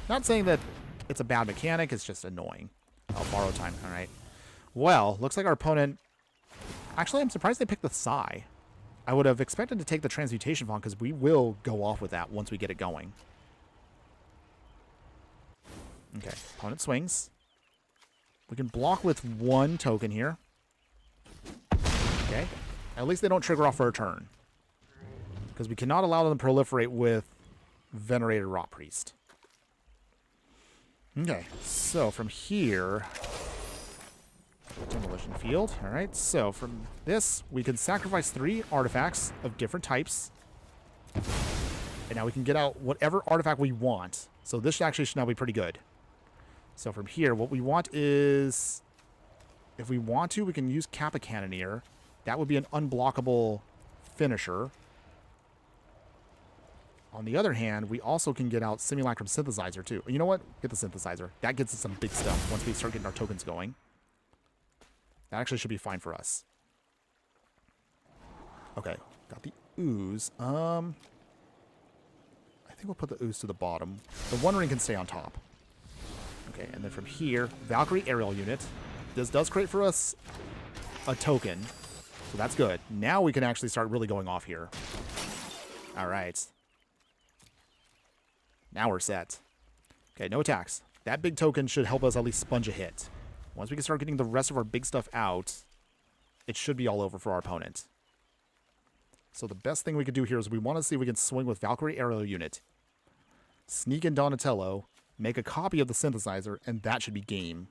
Not saying that it's a bad mechanic. It's just annoying. Oh, borrow time. Alright. Well, looks like our opponent... Actually, I'm surprised they picked the Psy. I would have expected to take the Transmutation Font because we will go off with that once we get it going. Okay, opponent swings. We can block with one token here. Okay. At least they don't trigger off for a turn. Because we cannot allow them to proliferate with Venerated Rot Priest. Okay, so from here... Demolition Field. Alright, so from this, we can sacrifice 3 artifacts of different types. And now we can get out whatever artifact we want. So this actually should now be pretty good. So from here, what we want is... If we want to, we can use Kappa Cannoneer. That would be an unblockable finisher. On the other hand, we also can get out Simulacrum Synthesizer too. You know what? Get the Synthesizer. That gets us some big stuff once we start getting our tokens going. That actually should be fine for us. Okay, got the ooze. I think we'll put the ooze to the bottom. The One Ring can stay on top. Okay, and then from here, Valkyrie Aerial Unit. This does create for us a token, so that's good. Now we can actually start really going off here. All right. Now we're set. Okay, no attacks. That big token should help us at least sponge a hit. Once we can start getting the rest of our big stuff out, it should be all over for our opponent. So the best thing we could do here is we want to see if we can swing with Valkyrie Aerial Unit, sneak in Donatello, make a copy of the synthesizer, and that should be game.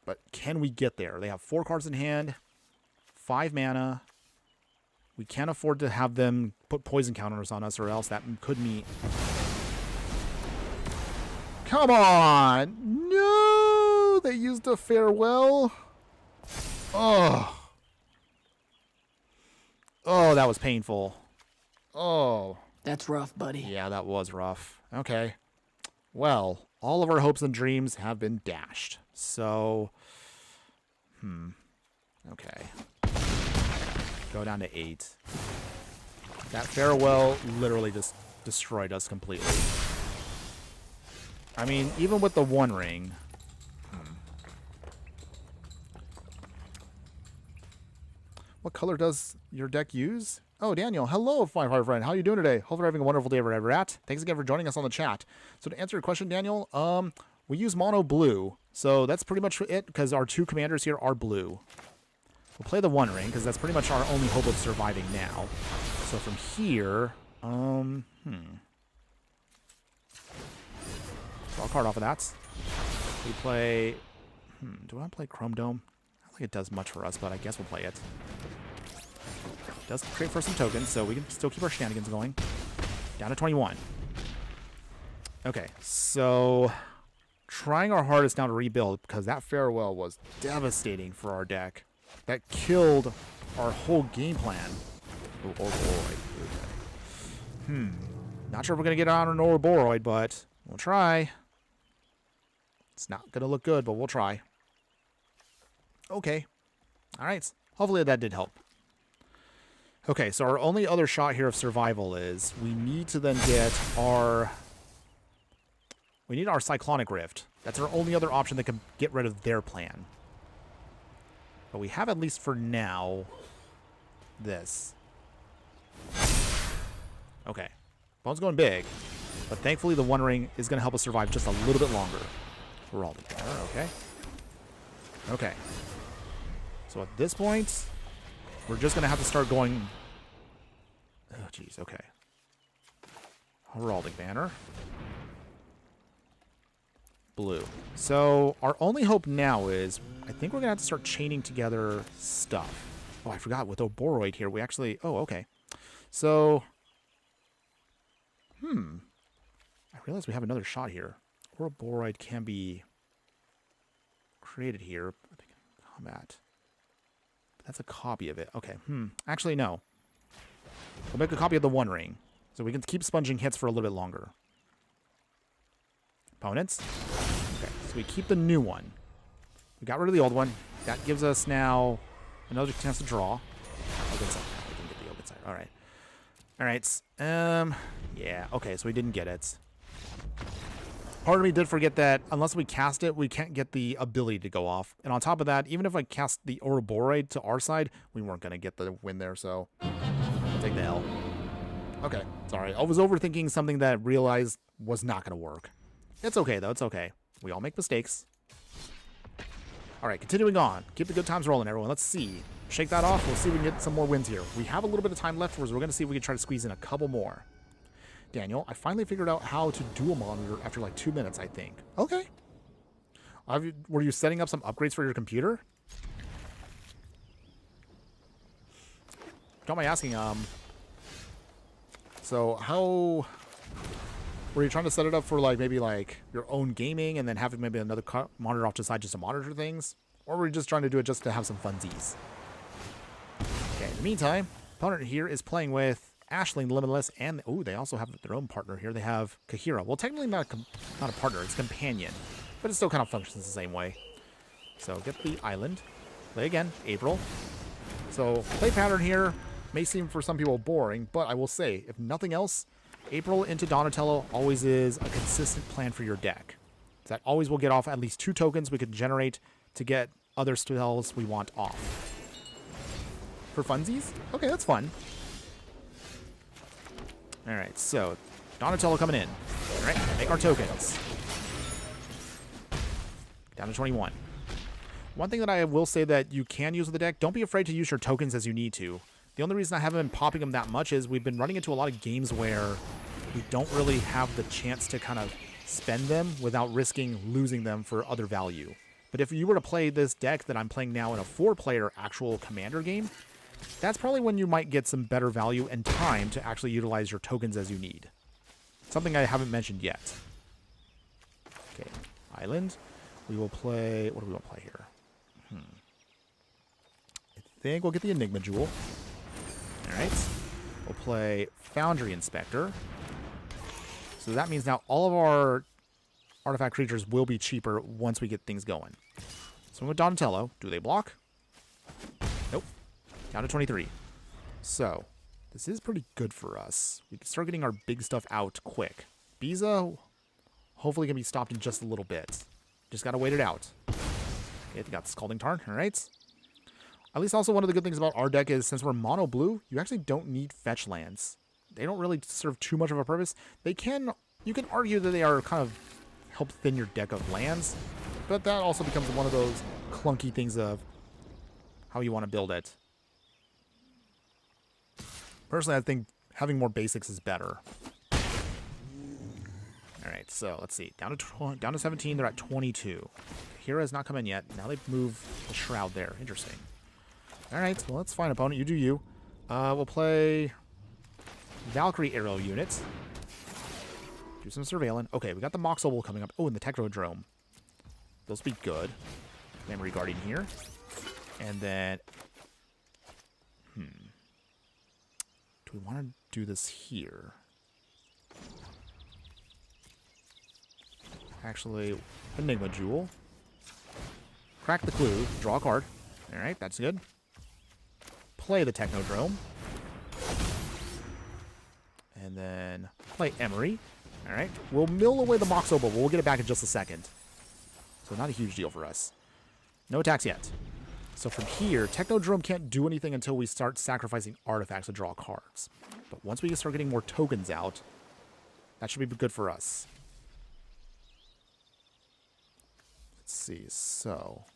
But can we get there? They have 4 cards in hand, 5 mana. We can't afford to have them put poison counters on us, or else that could mean... Come on! No! They used a farewell. Oh. Oh, that was painful. Oh. That's rough, buddy. Yeah, that was rough. Okay. Well, all of our hopes and dreams have been dashed. So, okay. Go down to 8. That farewell literally just destroyed us completely. I mean, even with the 1 ring. What color does your deck use? Oh, Daniel. Hello, my friend. How are you doing today? Hope you're having a wonderful day wherever you're at. Thanks again for joining us on the chat. So to answer your question, Daniel, we use mono blue. So that's pretty much it, because our 2 commanders here are blue. We'll play the 1 ring, because that's pretty much our only hope of surviving now. So from here, draw a card off of that. We play, do I want to play Chrome Dome? I don't think it does much for us, but I guess we'll play it. It does trade for some tokens, so we can still keep our shenanigans going. Down to 21. Okay, so trying our hardest now to rebuild, because that farewell was devastating for our deck. That killed our whole game plan. Oh, Ouroboros. Okay. Not sure if we're going to get on an Ouroboros, but we'll try. It's not going to look good, but we'll try. Okay. All right. Hopefully that did help. Okay, so our only other shot here of survival is we need to then get our... We need our Cyclonic Rift. That's our only other option that can get rid of their plan. But we have, at least for now, this. Okay. Bone's going big. But thankfully the 1 ring is going to help us survive just a little bit longer. We're all together, okay? Okay. So at this point, we're just going to have to start going... Oh, jeez, okay. Heraldic Banner. Blue. So our only hope now is, I think we're going to have to start chaining together stuff. Oh, I forgot, with Oboroid here, we actually... Oh, okay. So... I realize we have another shot here. Ouroboros can be created here. Combat. That's a copy of it. Okay. Actually, no. We'll make a copy of the 1 ring, so we can keep sponging hits for a little bit longer. Opponents. Okay, so we keep the new one. We got rid of the old one. That gives us now another chance to draw. Open side. We can get the open side. All right. All right. Yeah. Okay, so we didn't get it. Part of me did forget that unless we cast it, we can't get the ability to go off. And on top of that, even if I cast the Ouroboros to our side, we weren't going to get the win there, so I'll take the L. Okay, sorry. I was overthinking something that I realized was not going to work. It's okay, though. It's okay. We all make mistakes. All right, continuing on. Keep the good times rolling, everyone. Let's see. Shake that off. We'll see if we can get some more wins here. We have a little bit of time left, so we're going to see if we can try to squeeze in a couple more. Daniel, I finally figured out how to dual monitor after like 2 minutes, I think. Okay. Were you setting up some upgrades for your computer? Don't mind asking, so how... Were you trying to set it up for like maybe like your own gaming and then having maybe another monitor off to the side just to monitor things? Or were you just trying to do it just to have some funsies? Okay, in the meantime, opponent here is playing with Ashling Limitless, and ooh, they also have their own partner here. They have Kahira. Well, technically not a partner, it's a companion, but it still kind of functions the same way. So get the island. Play again, April. So play pattern here may seem for some people boring, but I will say, if nothing else, April into Donatello always is a consistent plan for your deck. That always will get off at least 2 tokens we could generate to get other spells we want off. For funsies? Okay, that's fun. Alright, so Donatello coming in. Alright, make our tokens. Down to 21. One thing that I will say that you can use with the deck, don't be afraid to use your tokens as you need to. The only reason I haven't been popping them that much is we've been running into a lot of games where we don't really have the chance to kind of spend them without risking losing them for other value. But if you were to play this deck that I'm playing now in a 4-player actual commander game, that's probably when you might get some better value and time to actually utilize your tokens as you need. Something I haven't mentioned yet. Okay, Island. We will play... What do we want to play here? I think we'll get the Enigma Jewel. Alright. We'll play Foundry Inspector. So that means now all of our artifact creatures will be cheaper once we get things going. So with Donatello, do they block? Nope. Down to 23. So, this is pretty good for us. We can start getting our big stuff out quick. Biza, hopefully can be stopped in just a little bit. Just gotta wait it out. Okay, they got Scalding Tarn, alright. At least also one of the good things about our deck is since we're mono blue, you actually don't need fetch lands. They don't really serve too much of a purpose. They can, you can argue that they are kind of help thin your deck of lands, but that also becomes one of those clunky things of how you want to build it. Personally, I think having more basics is better. Alright, so let's see. Down to 17, they're at 22. Hera's not come in yet. Now they've moved the Shroud there. Interesting. Alright, well, that's fine, opponent. You do you. We'll play Valkyrie Arrow units. Do some surveillance. Okay, we got the Mox Opal coming up. Oh, and the Technodrome. Those will be good. Memory Guardian here. And then... Do we want to do this here? Actually, Enigma Jewel. Crack the clue. Draw a card. Alright, that's good. Play the Technodrome. And then play Emery. Alright. We'll mill away the Mox Opal, but we'll get it back in just a second. So not a huge deal for us. No attacks yet. So from here, Technodrome can't do anything until we start sacrificing artifacts to draw cards. But once we start getting more tokens out, that should be good for us. Let's see. So,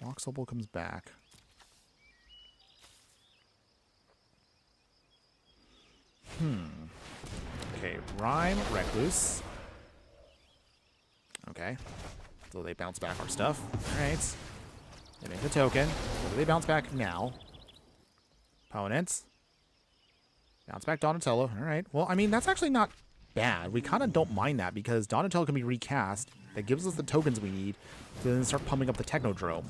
Mox Opal comes back. Okay, Rhyme, Recluse. Okay. So they bounce back our stuff. Alright. They make the token. So they bounce back now. Opponents. Bounce back Donatello. Alright. Well, I mean, that's actually not bad. We kind of don't mind that because Donatello can be recast. That gives us the tokens we need to then start pumping up the Technodrome.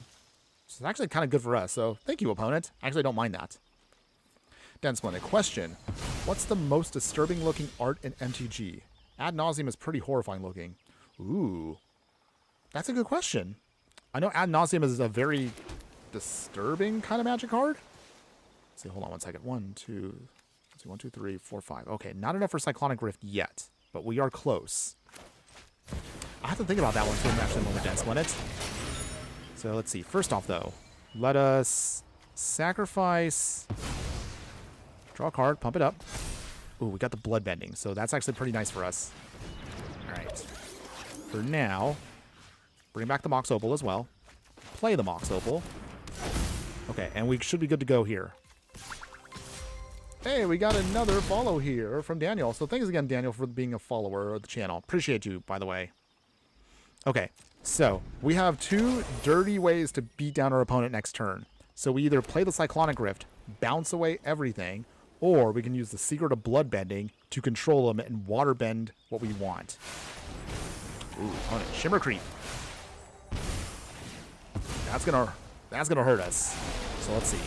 So it's actually kind of good for us. So thank you, opponent. I actually don't mind that. Dense Splendid. Question. What's the most disturbing looking art in MTG? Ad Nauseam is pretty horrifying looking. Ooh. That's a good question. I know Ad Nauseam is a very disturbing kind of Magic card. Let's see, hold on one second. 1, 2, let's see, 1, 2, 3, 4, 5. Okay, not enough for Cyclonic Rift yet, but we are close. I have to think about that one for actually a moment, Dense Splendid. So let's see. First off, though, let us sacrifice... Draw a card, pump it up. Ooh, we got the Bloodbending, so that's actually pretty nice for us. Alright. For now, bring back the Mox Opal as well. Play the Mox Opal. Okay, and we should be good to go here. Hey, we got another follow here from Daniel. So thanks again, Daniel, for being a follower of the channel. Appreciate you, by the way. Okay, so we have two dirty ways to beat down our opponent next turn. So we either play the Cyclonic Rift, bounce away everything, or we can use the Secret of Bloodbending to control them and waterbend what we want. Ooh, opponent. Shimmer Creep. That's gonna hurt us. So let's see.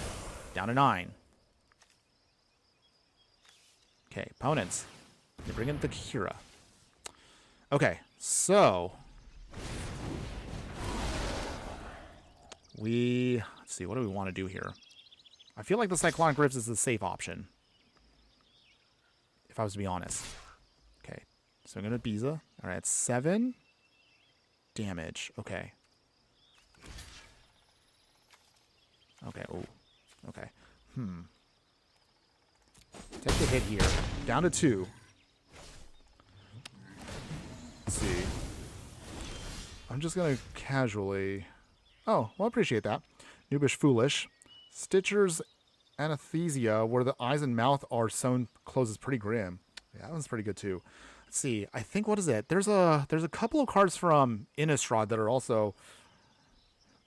Down to 9. Okay, opponents. They bring in the Kira. Okay, so let's see, what do we want to do here? I feel like the Cyclonic Rift is the safe option, if I was to be honest. Okay, so I'm going to Biza. All right, 7 damage. Okay. Okay, oh, okay. Take the hit here. Down to 2. Let's see. I'm just going to casually... Oh, well, I appreciate that. Noobish Foolish. Stitcher's Anesthesia, where the eyes and mouth are sewn closed, is pretty grim. Yeah, that one's pretty good too. Let's see. I think, what is it? There's a couple of cards from Innistrad that are also,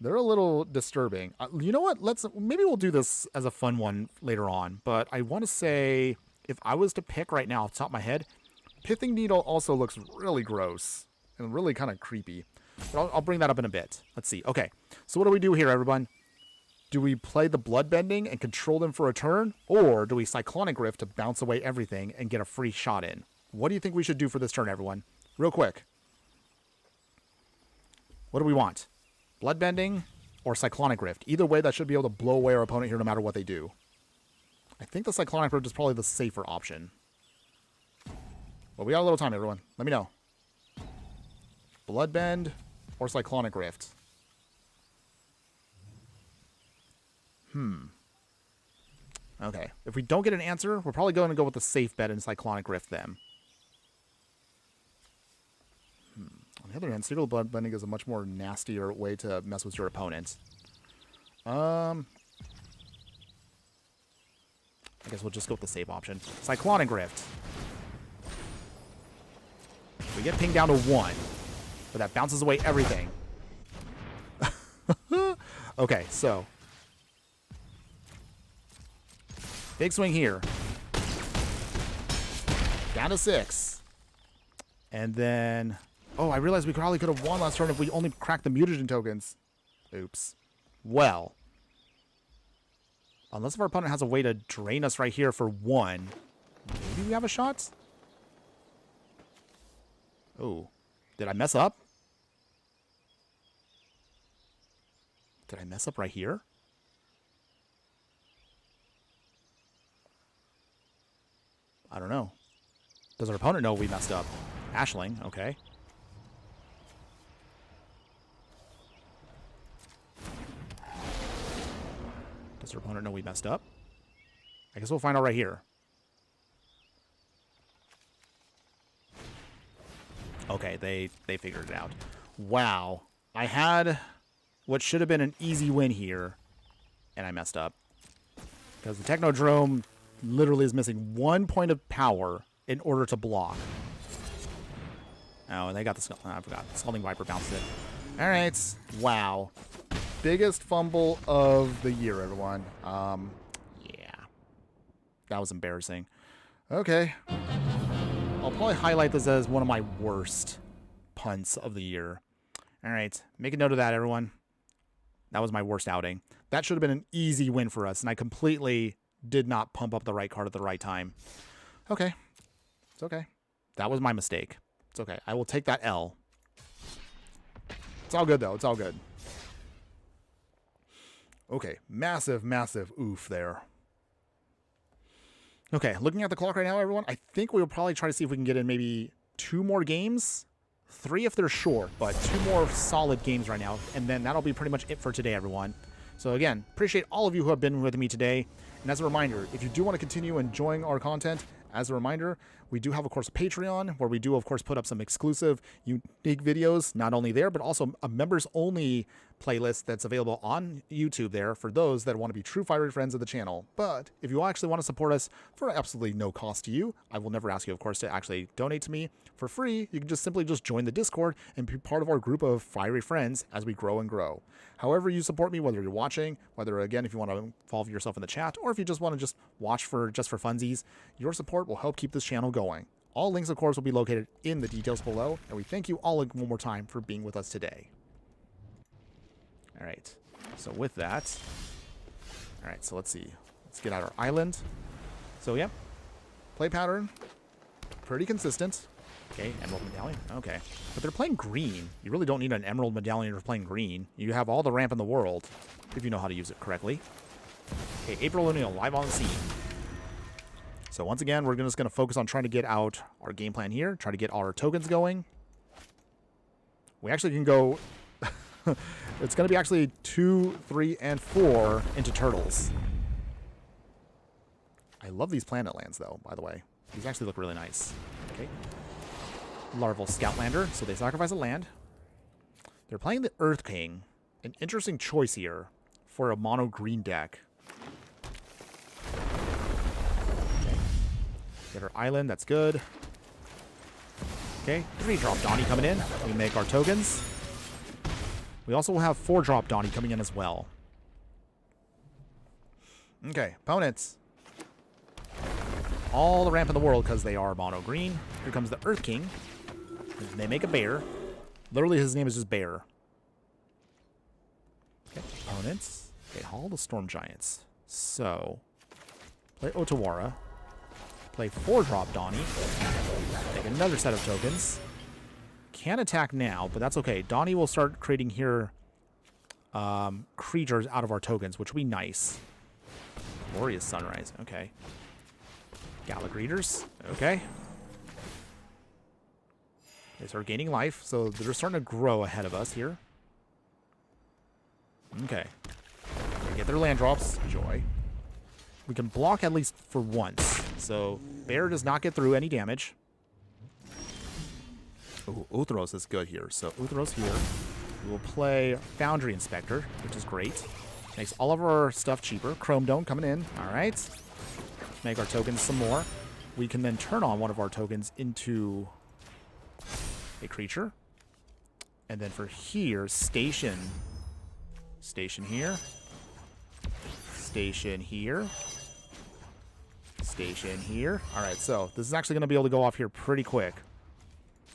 they're a little disturbing. You know what? Maybe we'll do this as a fun one later on. But I want to say, if I was to pick right now off the top of my head, Pithing Needle also looks really gross and really kind of creepy. But I'll bring that up in a bit. Let's see. Okay, so what do we do here, everyone? Do we play the Bloodbending and control them for a turn? Or do we Cyclonic Rift to bounce away everything and get a free shot in? What do you think we should do for this turn, everyone? Real quick. What do we want? Bloodbending or Cyclonic Rift? Either way, that should be able to blow away our opponent here no matter what they do. I think the Cyclonic Rift is probably the safer option. But we got a little time, everyone. Let me know. Bloodbend or Cyclonic Rift? Okay. If we don't get an answer, we're probably going to go with the safe bet in Cyclonic Rift then. On the other hand, Serial Bloodbending is a much more nastier way to mess with your opponent. I guess we'll just go with the safe option. Cyclonic Rift. We get pinged down to 1. But that bounces away everything. Okay, so. Big swing here. Down to 6. And then... Oh, I realized we probably could have won last turn if we only cracked the mutagen tokens. Oops. Well. Unless if our opponent has a way to drain us right here for 1. Maybe we have a shot? Oh. Did I mess up? Did I mess up right here? I don't know. Does our opponent know we messed up? Ashling, okay. Does our opponent know we messed up? I guess we'll find out right here. Okay, they figured it out. Wow. I had what should have been an easy win here, and I messed up. Because the Technodrome literally is missing 1 point of power in order to block. Oh, and they got the... I forgot. Scalding Viper bounced it. Alright. Wow. Biggest fumble of the year, everyone. Yeah. That was embarrassing. Okay. I'll probably highlight this as one of my worst punts of the year. Alright. Make a note of that, everyone. That was my worst outing. That should have been an easy win for us, and I completely did not pump up the right card at the right time. Okay. It's okay. That was my mistake. It's okay. I will take that L. It's all good, though. It's all good. Okay. Massive, massive oof there. Okay. Looking at the clock right now, everyone, I think we'll probably try to see if we can get in maybe 2 more games. 3 if they're short, but 2 more solid games right now. And then that'll be pretty much it for today, everyone. So again, appreciate all of you who have been with me today. And as a reminder, if you do want to continue enjoying our content, as a reminder, we do have, of course, Patreon, where we do, of course, put up some exclusive, unique videos, not only there, but also a members-only playlist that's available on YouTube there for those that want to be true fiery friends of the channel. But if you actually want to support us for absolutely no cost to you, I will never ask you, of course, to actually donate to me for free. You can just simply join the Discord and be part of our group of fiery friends as we grow and grow. However you support me, whether you're watching, whether, again, if you want to involve yourself in the chat, or if you just want to just watch for funsies, your support will help keep this channel going. All links, of course, will be located in the details below, and we thank you all one more time for being with us today. All right, so with that, all right, so let's see. Let's get out our island. So, yeah, play pattern, pretty consistent. Okay, Emerald Medallion, okay. But they're playing green. You really don't need an Emerald Medallion for playing green. You have all the ramp in the world, if you know how to use it correctly. Okay, April and Donnie live on the scene. So once again, we're just going to focus on trying to get out our game plan here, try to get our tokens going. We actually can go... It's going to be actually 2, 3, and 4 into turtles. I love these planet lands, though, by the way. These actually look really nice. Okay. Larval Scoutlander, so they sacrifice a land. They're playing the Earth King. An interesting choice here for a mono green deck. Get our island. That's good. Okay, 3-drop Donnie coming in. We make our tokens. We also will have 4-drop Donnie coming in as well. Okay, opponents. All the ramp in the world because they are mono green. Here comes the Earth King. They make a bear. Literally, his name is just Bear. Okay, opponents. Okay, Hall the Storm Giants. So, play Otawara. Play 4-drop Donnie. Make another set of tokens. Can't attack now, but that's okay. Donnie will start creating here creatures out of our tokens, which will be nice. Glorious Sunrise. Okay. Gallic Readers. Okay. They start gaining life, so they're starting to grow ahead of us here. Okay. They get their land drops. Joy. We can block at least for once. So, Bear does not get through any damage. Ooh, Uthros is good here. So, Uthros here. We will play Foundry Inspector, which is great. Makes all of our stuff cheaper. Chrome Dome coming in. Alright. Make our tokens some more. We can then turn on one of our tokens into a creature. And then for here, Station. Station here. Station here. Station here. Alright, so this is actually going to be able to go off here pretty quick.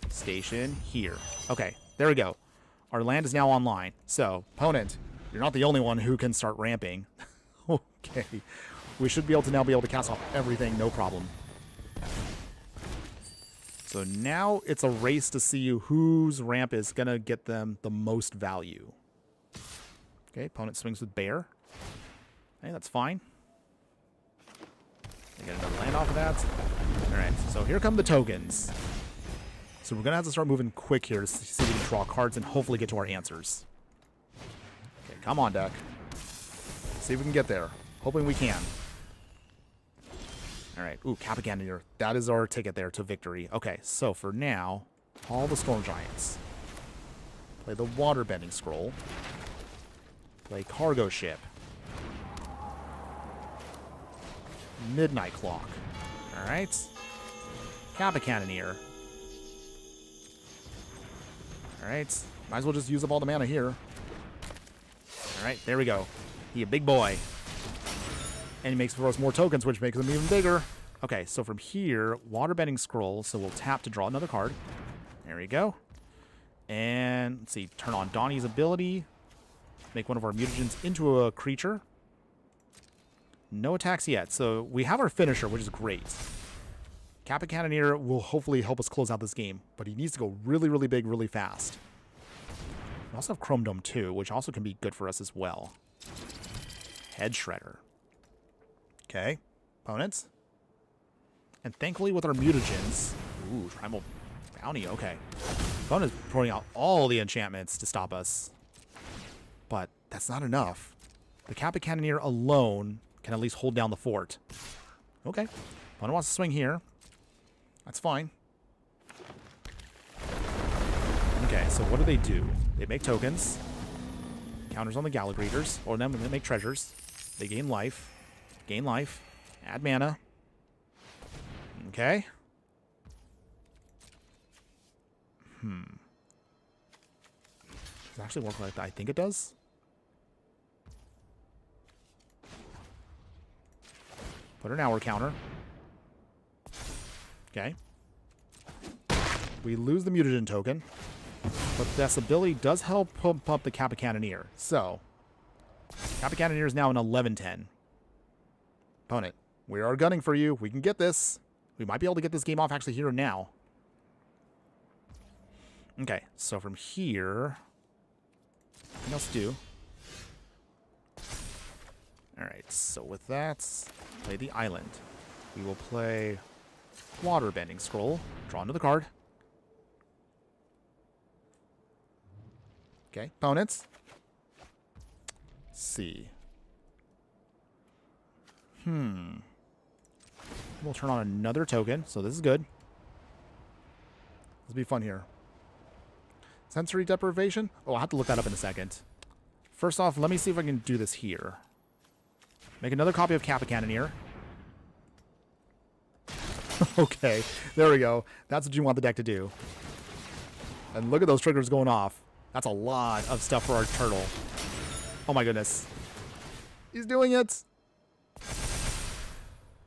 Station here. Okay, there we go. Our land is now online. So, opponent, you're not the only one who can start ramping. Okay. We should be able to now cast off everything, no problem. So now it's a race to see whose ramp is going to get them the most value. Okay, opponent swings with Bear. Hey, that's fine. They get another land off of that. Alright, so here come the tokens. So we're going to have to start moving quick here to see if we can draw cards and hopefully get to our answers. Okay, come on, deck. See if we can get there. Hoping we can. Alright, ooh, Kappa Cannoneer. That is our ticket there to victory. Okay, so for now, all the Storm Giants. Play the Waterbending Scroll. Play Cargo Ship. Midnight Clock. Alright. Kappa Cannoneer. Alright. Might as well just use up all the mana here. Alright, there we go. He a big boy. And he makes for us more tokens, which makes them even bigger. Okay, so from here, Waterbending Scroll. So we'll tap to draw another card. There we go. And let's see, turn on Donnie's ability. Make one of our mutagens into a creature. No attacks yet. So we have our finisher, which is great. Kappa Cannoneer will hopefully help us close out this game, but he needs to go really, really big, really fast. We also have Chrome Dome too, which also can be good for us as well. Head Shredder. Okay, opponents. And thankfully with our mutagens... Ooh, Primal Bounty, okay. Opponent's pouring out all the enchantments to stop us. But that's not enough. The Kappa Cannoneer alone can at least hold down the fort. Okay, opponent wants to swing here. That's fine. Okay, so what do? They make tokens. Counters on the Gallic Readers. Or then they make treasures. They gain life. Gain life. Add mana. Okay. Does it actually work like that? I think it does. Put an hour counter. Okay. We lose the mutagen token. But this ability does help pump up the Kappa Cannoneer. So, Kappa Cannoneer is now an 11-10. Opponent, we are gunning for you. We can get this. We might be able to get this game off actually here and now. Okay, so from here, nothing else to do. Alright, so with that, play the island. We will play Waterbending Scroll. Draw another card. Okay, opponents. Let's see. We'll turn on another token, so this is good. This will be fun here. Sensory deprivation? Oh, I'll have to look that up in a second. First off, let me see if I can do this here. Make another copy of Kappa Cannoneer. Okay, there we go. That's what you want the deck to do. And look at those triggers going off. That's a lot of stuff for our turtle. Oh my goodness. He's doing it.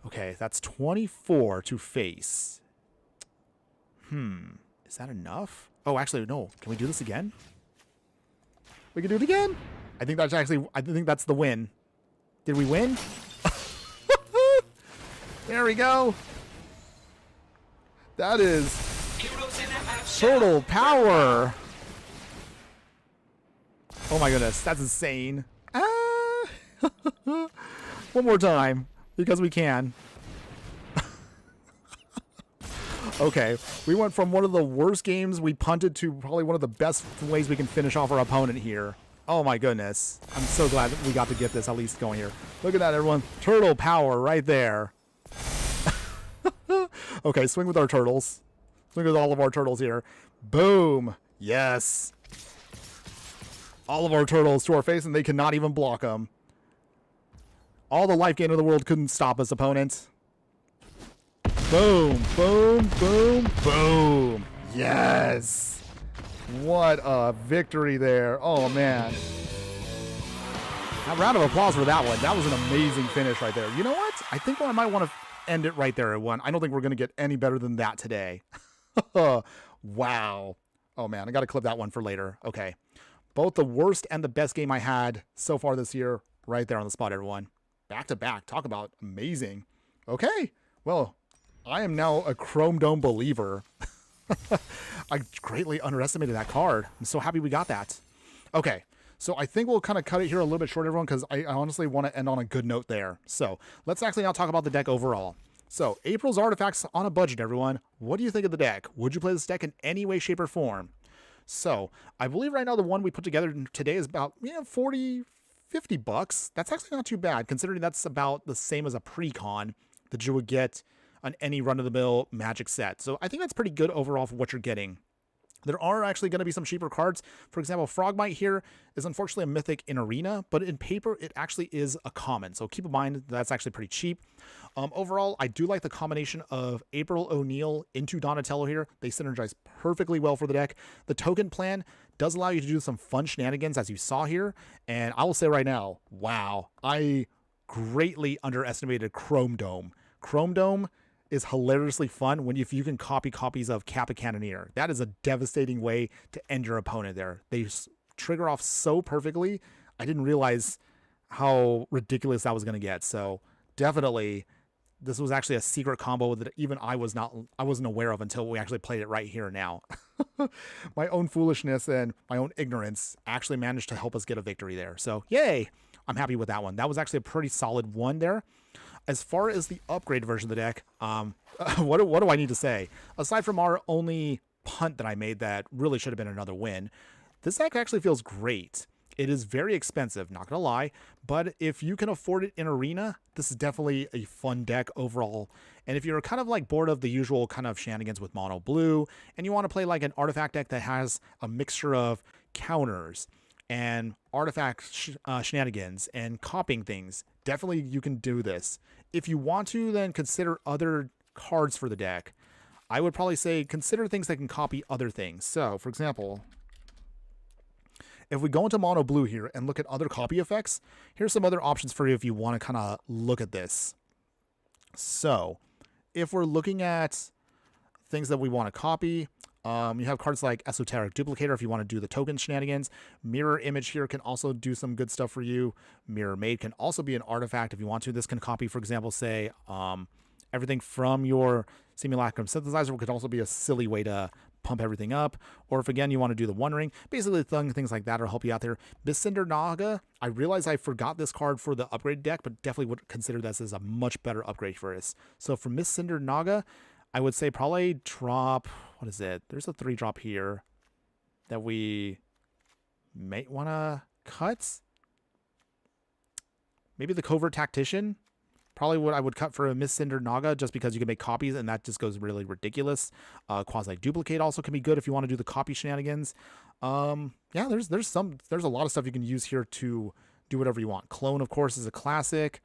Okay, that's 24 to face. Is that enough? Oh, actually, no. Can we do this again? We can do it again. I think that's the win. Did we win? There we go. That is turtle power. Oh my goodness, that's insane. One more time, because we can. Okay, we went from one of the worst games we punted to probably one of the best ways we can finish off our opponent here. Oh my goodness. I'm so glad that we got to get this at least going here. Look at that, everyone. Turtle power right there. Okay, swing with our turtles. Swing with all of our turtles here. Boom. Yes. All of our turtles to our face, and they cannot even block them. All the life gain in the world couldn't stop us, opponent. Boom, boom, boom, boom. Yes. What a victory there. Oh, man. A round of applause for that one. That was an amazing finish right there. You know what? I think I might want to end it right there at one. I don't think we're going to get any better than that today. Wow. Oh, man. I got to clip that one for later. Okay. Both the worst and the best game I had so far this year right there on the spot, everyone. Back to back. Talk about amazing. Okay. Well, I am now a Chrome Dome believer. I greatly underestimated that card. I'm so happy we got that. Okay, so I think we'll kind of cut it here a little bit short, everyone, because I honestly want to end on a good note there. So let's actually now talk about the deck overall. So April's Artifacts on a budget, everyone. What do you think of the deck? Would you play this deck in any way, shape, or form? So I believe right now the one we put together today is about 40, 50 bucks. That's actually not too bad, considering that's about the same as a pre-con that you would get on any run-of-the-mill Magic set. So I think that's pretty good overall for what you're getting. There are actually going to be some cheaper cards. For example, Frogmite here is unfortunately a mythic in Arena, but in paper, it actually is a common. So keep in mind that's actually pretty cheap. Overall, I do like the combination of April O'Neil into Donatello here. They synergize perfectly well for the deck. The token plan does allow you to do some fun shenanigans, as you saw here. And I will say right now, wow, I greatly underestimated Chrome Dome. Chrome Dome is hilariously fun if you can copy copies of Kappa Cannoneer. That is a devastating way to end your opponent there. They trigger off so perfectly. I didn't realize how ridiculous that was going to get. So definitely, this was actually a secret combo that even I wasn't aware of until we actually played it right here and now. My own foolishness and my own ignorance actually managed to help us get a victory there. So yay, I'm happy with that one. That was actually a pretty solid one there. As far as the upgrade version of the deck, what do I need to say? Aside from our only punt that I made that really should have been another win, this deck actually feels great. It is very expensive, not gonna lie, but if you can afford it in Arena, this is definitely a fun deck overall. And if you're kind of like bored of the usual kind of shenanigans with mono blue, and you want to play like an artifact deck that has a mixture of counters and artifact shenanigans and copying things, definitely you can do this. If you want to, then consider other cards for the deck. I would probably say consider things that can copy other things. So, for example, if we go into mono blue here and look at other copy effects, here's some other options for you if you want to kind of look at this. So, if we're looking at things that we want to copy, you have cards like Esoteric Duplicator if you want to do the token shenanigans. Mirror Image here can also do some good stuff for you. Mirror Maid can also be an artifact if you want to. This can copy, for example, say everything from your Simulacrum Synthesizer, could also be a silly way to pump everything up. Or if, again, you want to do the One Ring, basically things like that will help you out there. Biscinder Naga, I realize I forgot this card for the upgrade deck, but definitely would consider this as a much better upgrade for us. So for Biscinder Naga, I would say probably drop, what is it? There's a 3-drop here that we may want to cut. Maybe the Covert Tactician. Probably what I would cut for a Miscinder Naga, just because you can make copies and that just goes really ridiculous. Quasi Duplicate also can be good if you want to do the copy shenanigans. Yeah, there's a lot of stuff you can use here to do whatever you want. Clone, of course, is a classic.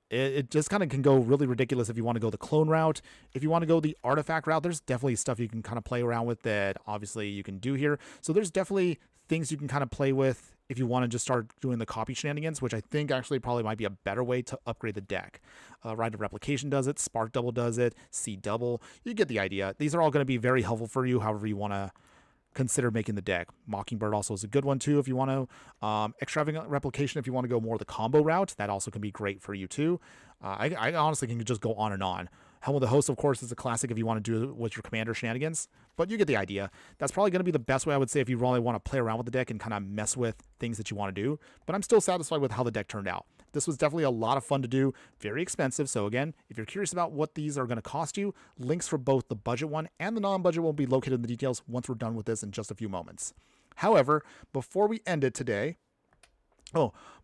It just kind of can go really ridiculous if you want to go the clone route. If you want to go the artifact route, there's definitely stuff you can kind of play around with that obviously you can do here. So there's definitely things you can kind of play with if you want to just start doing the copy shenanigans, which I think actually probably might be a better way to upgrade the deck. Rite of Replication does it, Spark Double does it, Sea Double. You get the idea. These are all going to be very helpful for you however you want to consider making the deck. Mockingbird also is a good one too if you want to. Extravagant Replication if you want to go more the combo route. That also can be great for you too. I honestly can just go on and on. Helm of the Host, of course, is a classic if you want to do it with your commander shenanigans, but you get the idea. That's probably going to be the best way, I would say, if you really want to play around with the deck and kind of mess with things that you want to do, but I'm still satisfied with how the deck turned out. This was definitely a lot of fun to do, very expensive, so again, if you're curious about what these are going to cost you, links for both the budget one and the non-budget will be located in the details once we're done with this in just a few moments. However, before we end it today,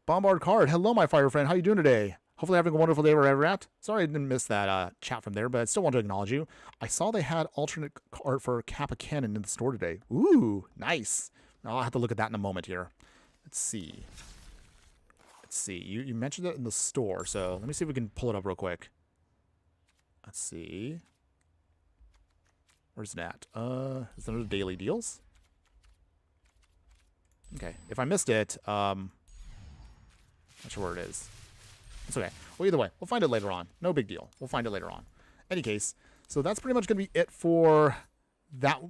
Bombard Card, hello my fire friend, how you doing today? Hopefully having a wonderful day wherever at. Sorry I didn't miss that chat from there, but I still want to acknowledge you. I saw they had alternate art for Kappa Cannon in the store today. Ooh, nice. I'll have to look at that in a moment here. Let's see. You mentioned it in the store, so let me see if we can pull it up real quick. Let's see. Where's that? Is that under daily deals? Okay. If I missed it, not sure where it is. It's okay. Well, either way, we'll find it later on. No big deal. We'll find it later on. Any case, so that's pretty much going to be it for that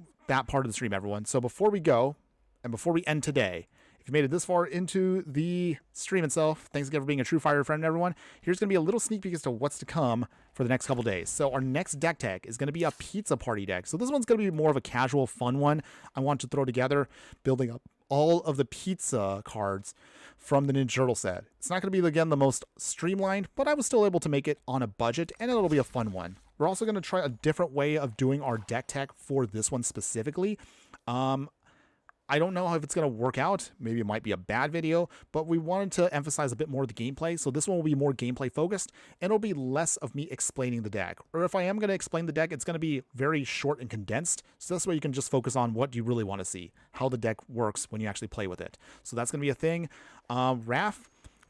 part of the stream, everyone. So before we go, and before we end today, if you made it this far into the stream itself, thanks again for being a true fire friend, everyone. Here's going to be a little sneak peek as to what's to come for the next couple days. So our next deck tech is going to be a pizza party deck. So this one's going to be more of a casual, fun one. I want to throw together, building up all of the pizza cards from the Ninja Turtle set. It's not going to be, again, the most streamlined, but I was still able to make it on a budget, and it'll be a fun one. We're also going to try a different way of doing our deck tech for this one specifically. I don't know if it's going to work out. Maybe it might be a bad video, but we wanted to emphasize a bit more of the gameplay. So this one will be more gameplay focused, and it'll be less of me explaining the deck. Or if I am going to explain the deck, it's going to be very short and condensed. So this way you can just focus on what you really want to see, how the deck works when you actually play with it. So that's going to be a thing. Raph,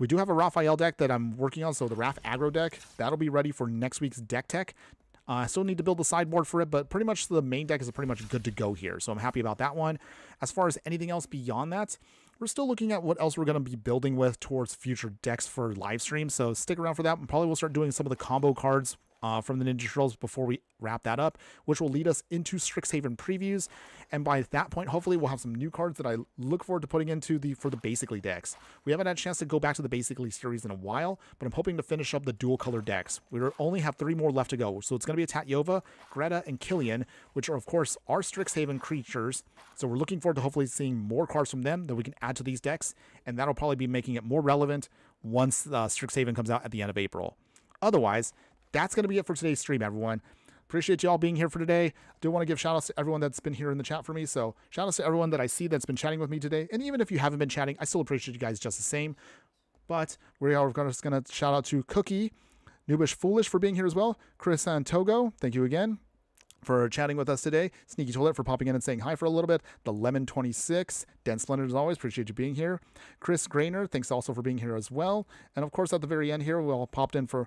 we do have a Raphael deck that I'm working on. So the Raph aggro deck, that'll be ready for next week's deck tech. I still need to build the sideboard for it, but pretty much the main deck is pretty much good to go here. So I'm happy about that one. As far as anything else beyond that, we're still looking at what else we're going to be building with towards future decks for live stream. So stick around for that. And probably we'll start doing some of the combo cards from the Ninja Turtles before we wrap that up, which will lead us into Strixhaven previews. And by that point, hopefully we'll have some new cards that I look forward to putting into for the Basically decks. We haven't had a chance to go back to the Basically series in a while, but I'm hoping to finish up the dual color decks. We only have 3 more left to go. So it's going to be a Tatyova, Greta, and Killian, which are, of course, our Strixhaven creatures. So we're looking forward to hopefully seeing more cards from them that we can add to these decks, and that'll probably be making it more relevant once Strixhaven comes out at the end of April. Otherwise, that's going to be it for today's stream, everyone. Appreciate you all being here for today. I do want to give shout outs to everyone that's been here in the chat for me. So shout outs to everyone that I see that's been chatting with me today. And even if you haven't been chatting, I still appreciate you guys just the same. But we are just going to shout out to Cookie, Noobish Foolish for being here as well. Chris Antogo, thank you again for chatting with us today. Sneaky Toilet for popping in and saying hi for a little bit. The Lemon 26, Den Splendid as always, appreciate you being here. Chris Grainer, thanks also for being here as well. And of course at the very end here, we all popped in for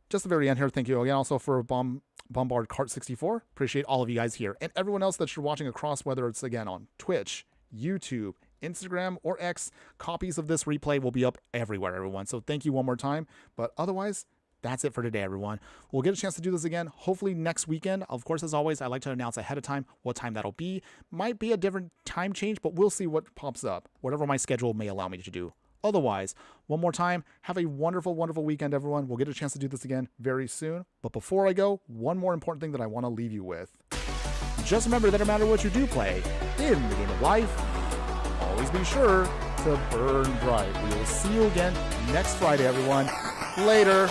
just the very end here. Thank you again also for Bombard Cart 64. Appreciate all of you guys here. And everyone else that you're watching across, whether it's again on Twitch, YouTube, Instagram, or X, copies of this replay will be up everywhere, everyone. So thank you one more time. But otherwise, that's it for today, everyone. We'll get a chance to do this again, hopefully next weekend. Of course, as always, I like to announce ahead of time what time that'll be. Might be a different time change, but we'll see what pops up, whatever my schedule may allow me to do. Otherwise, one more time, have a wonderful, wonderful weekend, everyone. We'll get a chance to do this again very soon. But before I go, one more important thing that I want to leave you with. Just remember that no matter what you do play in the game of life, always be sure to burn bright. We will see you again next Friday, everyone. Later.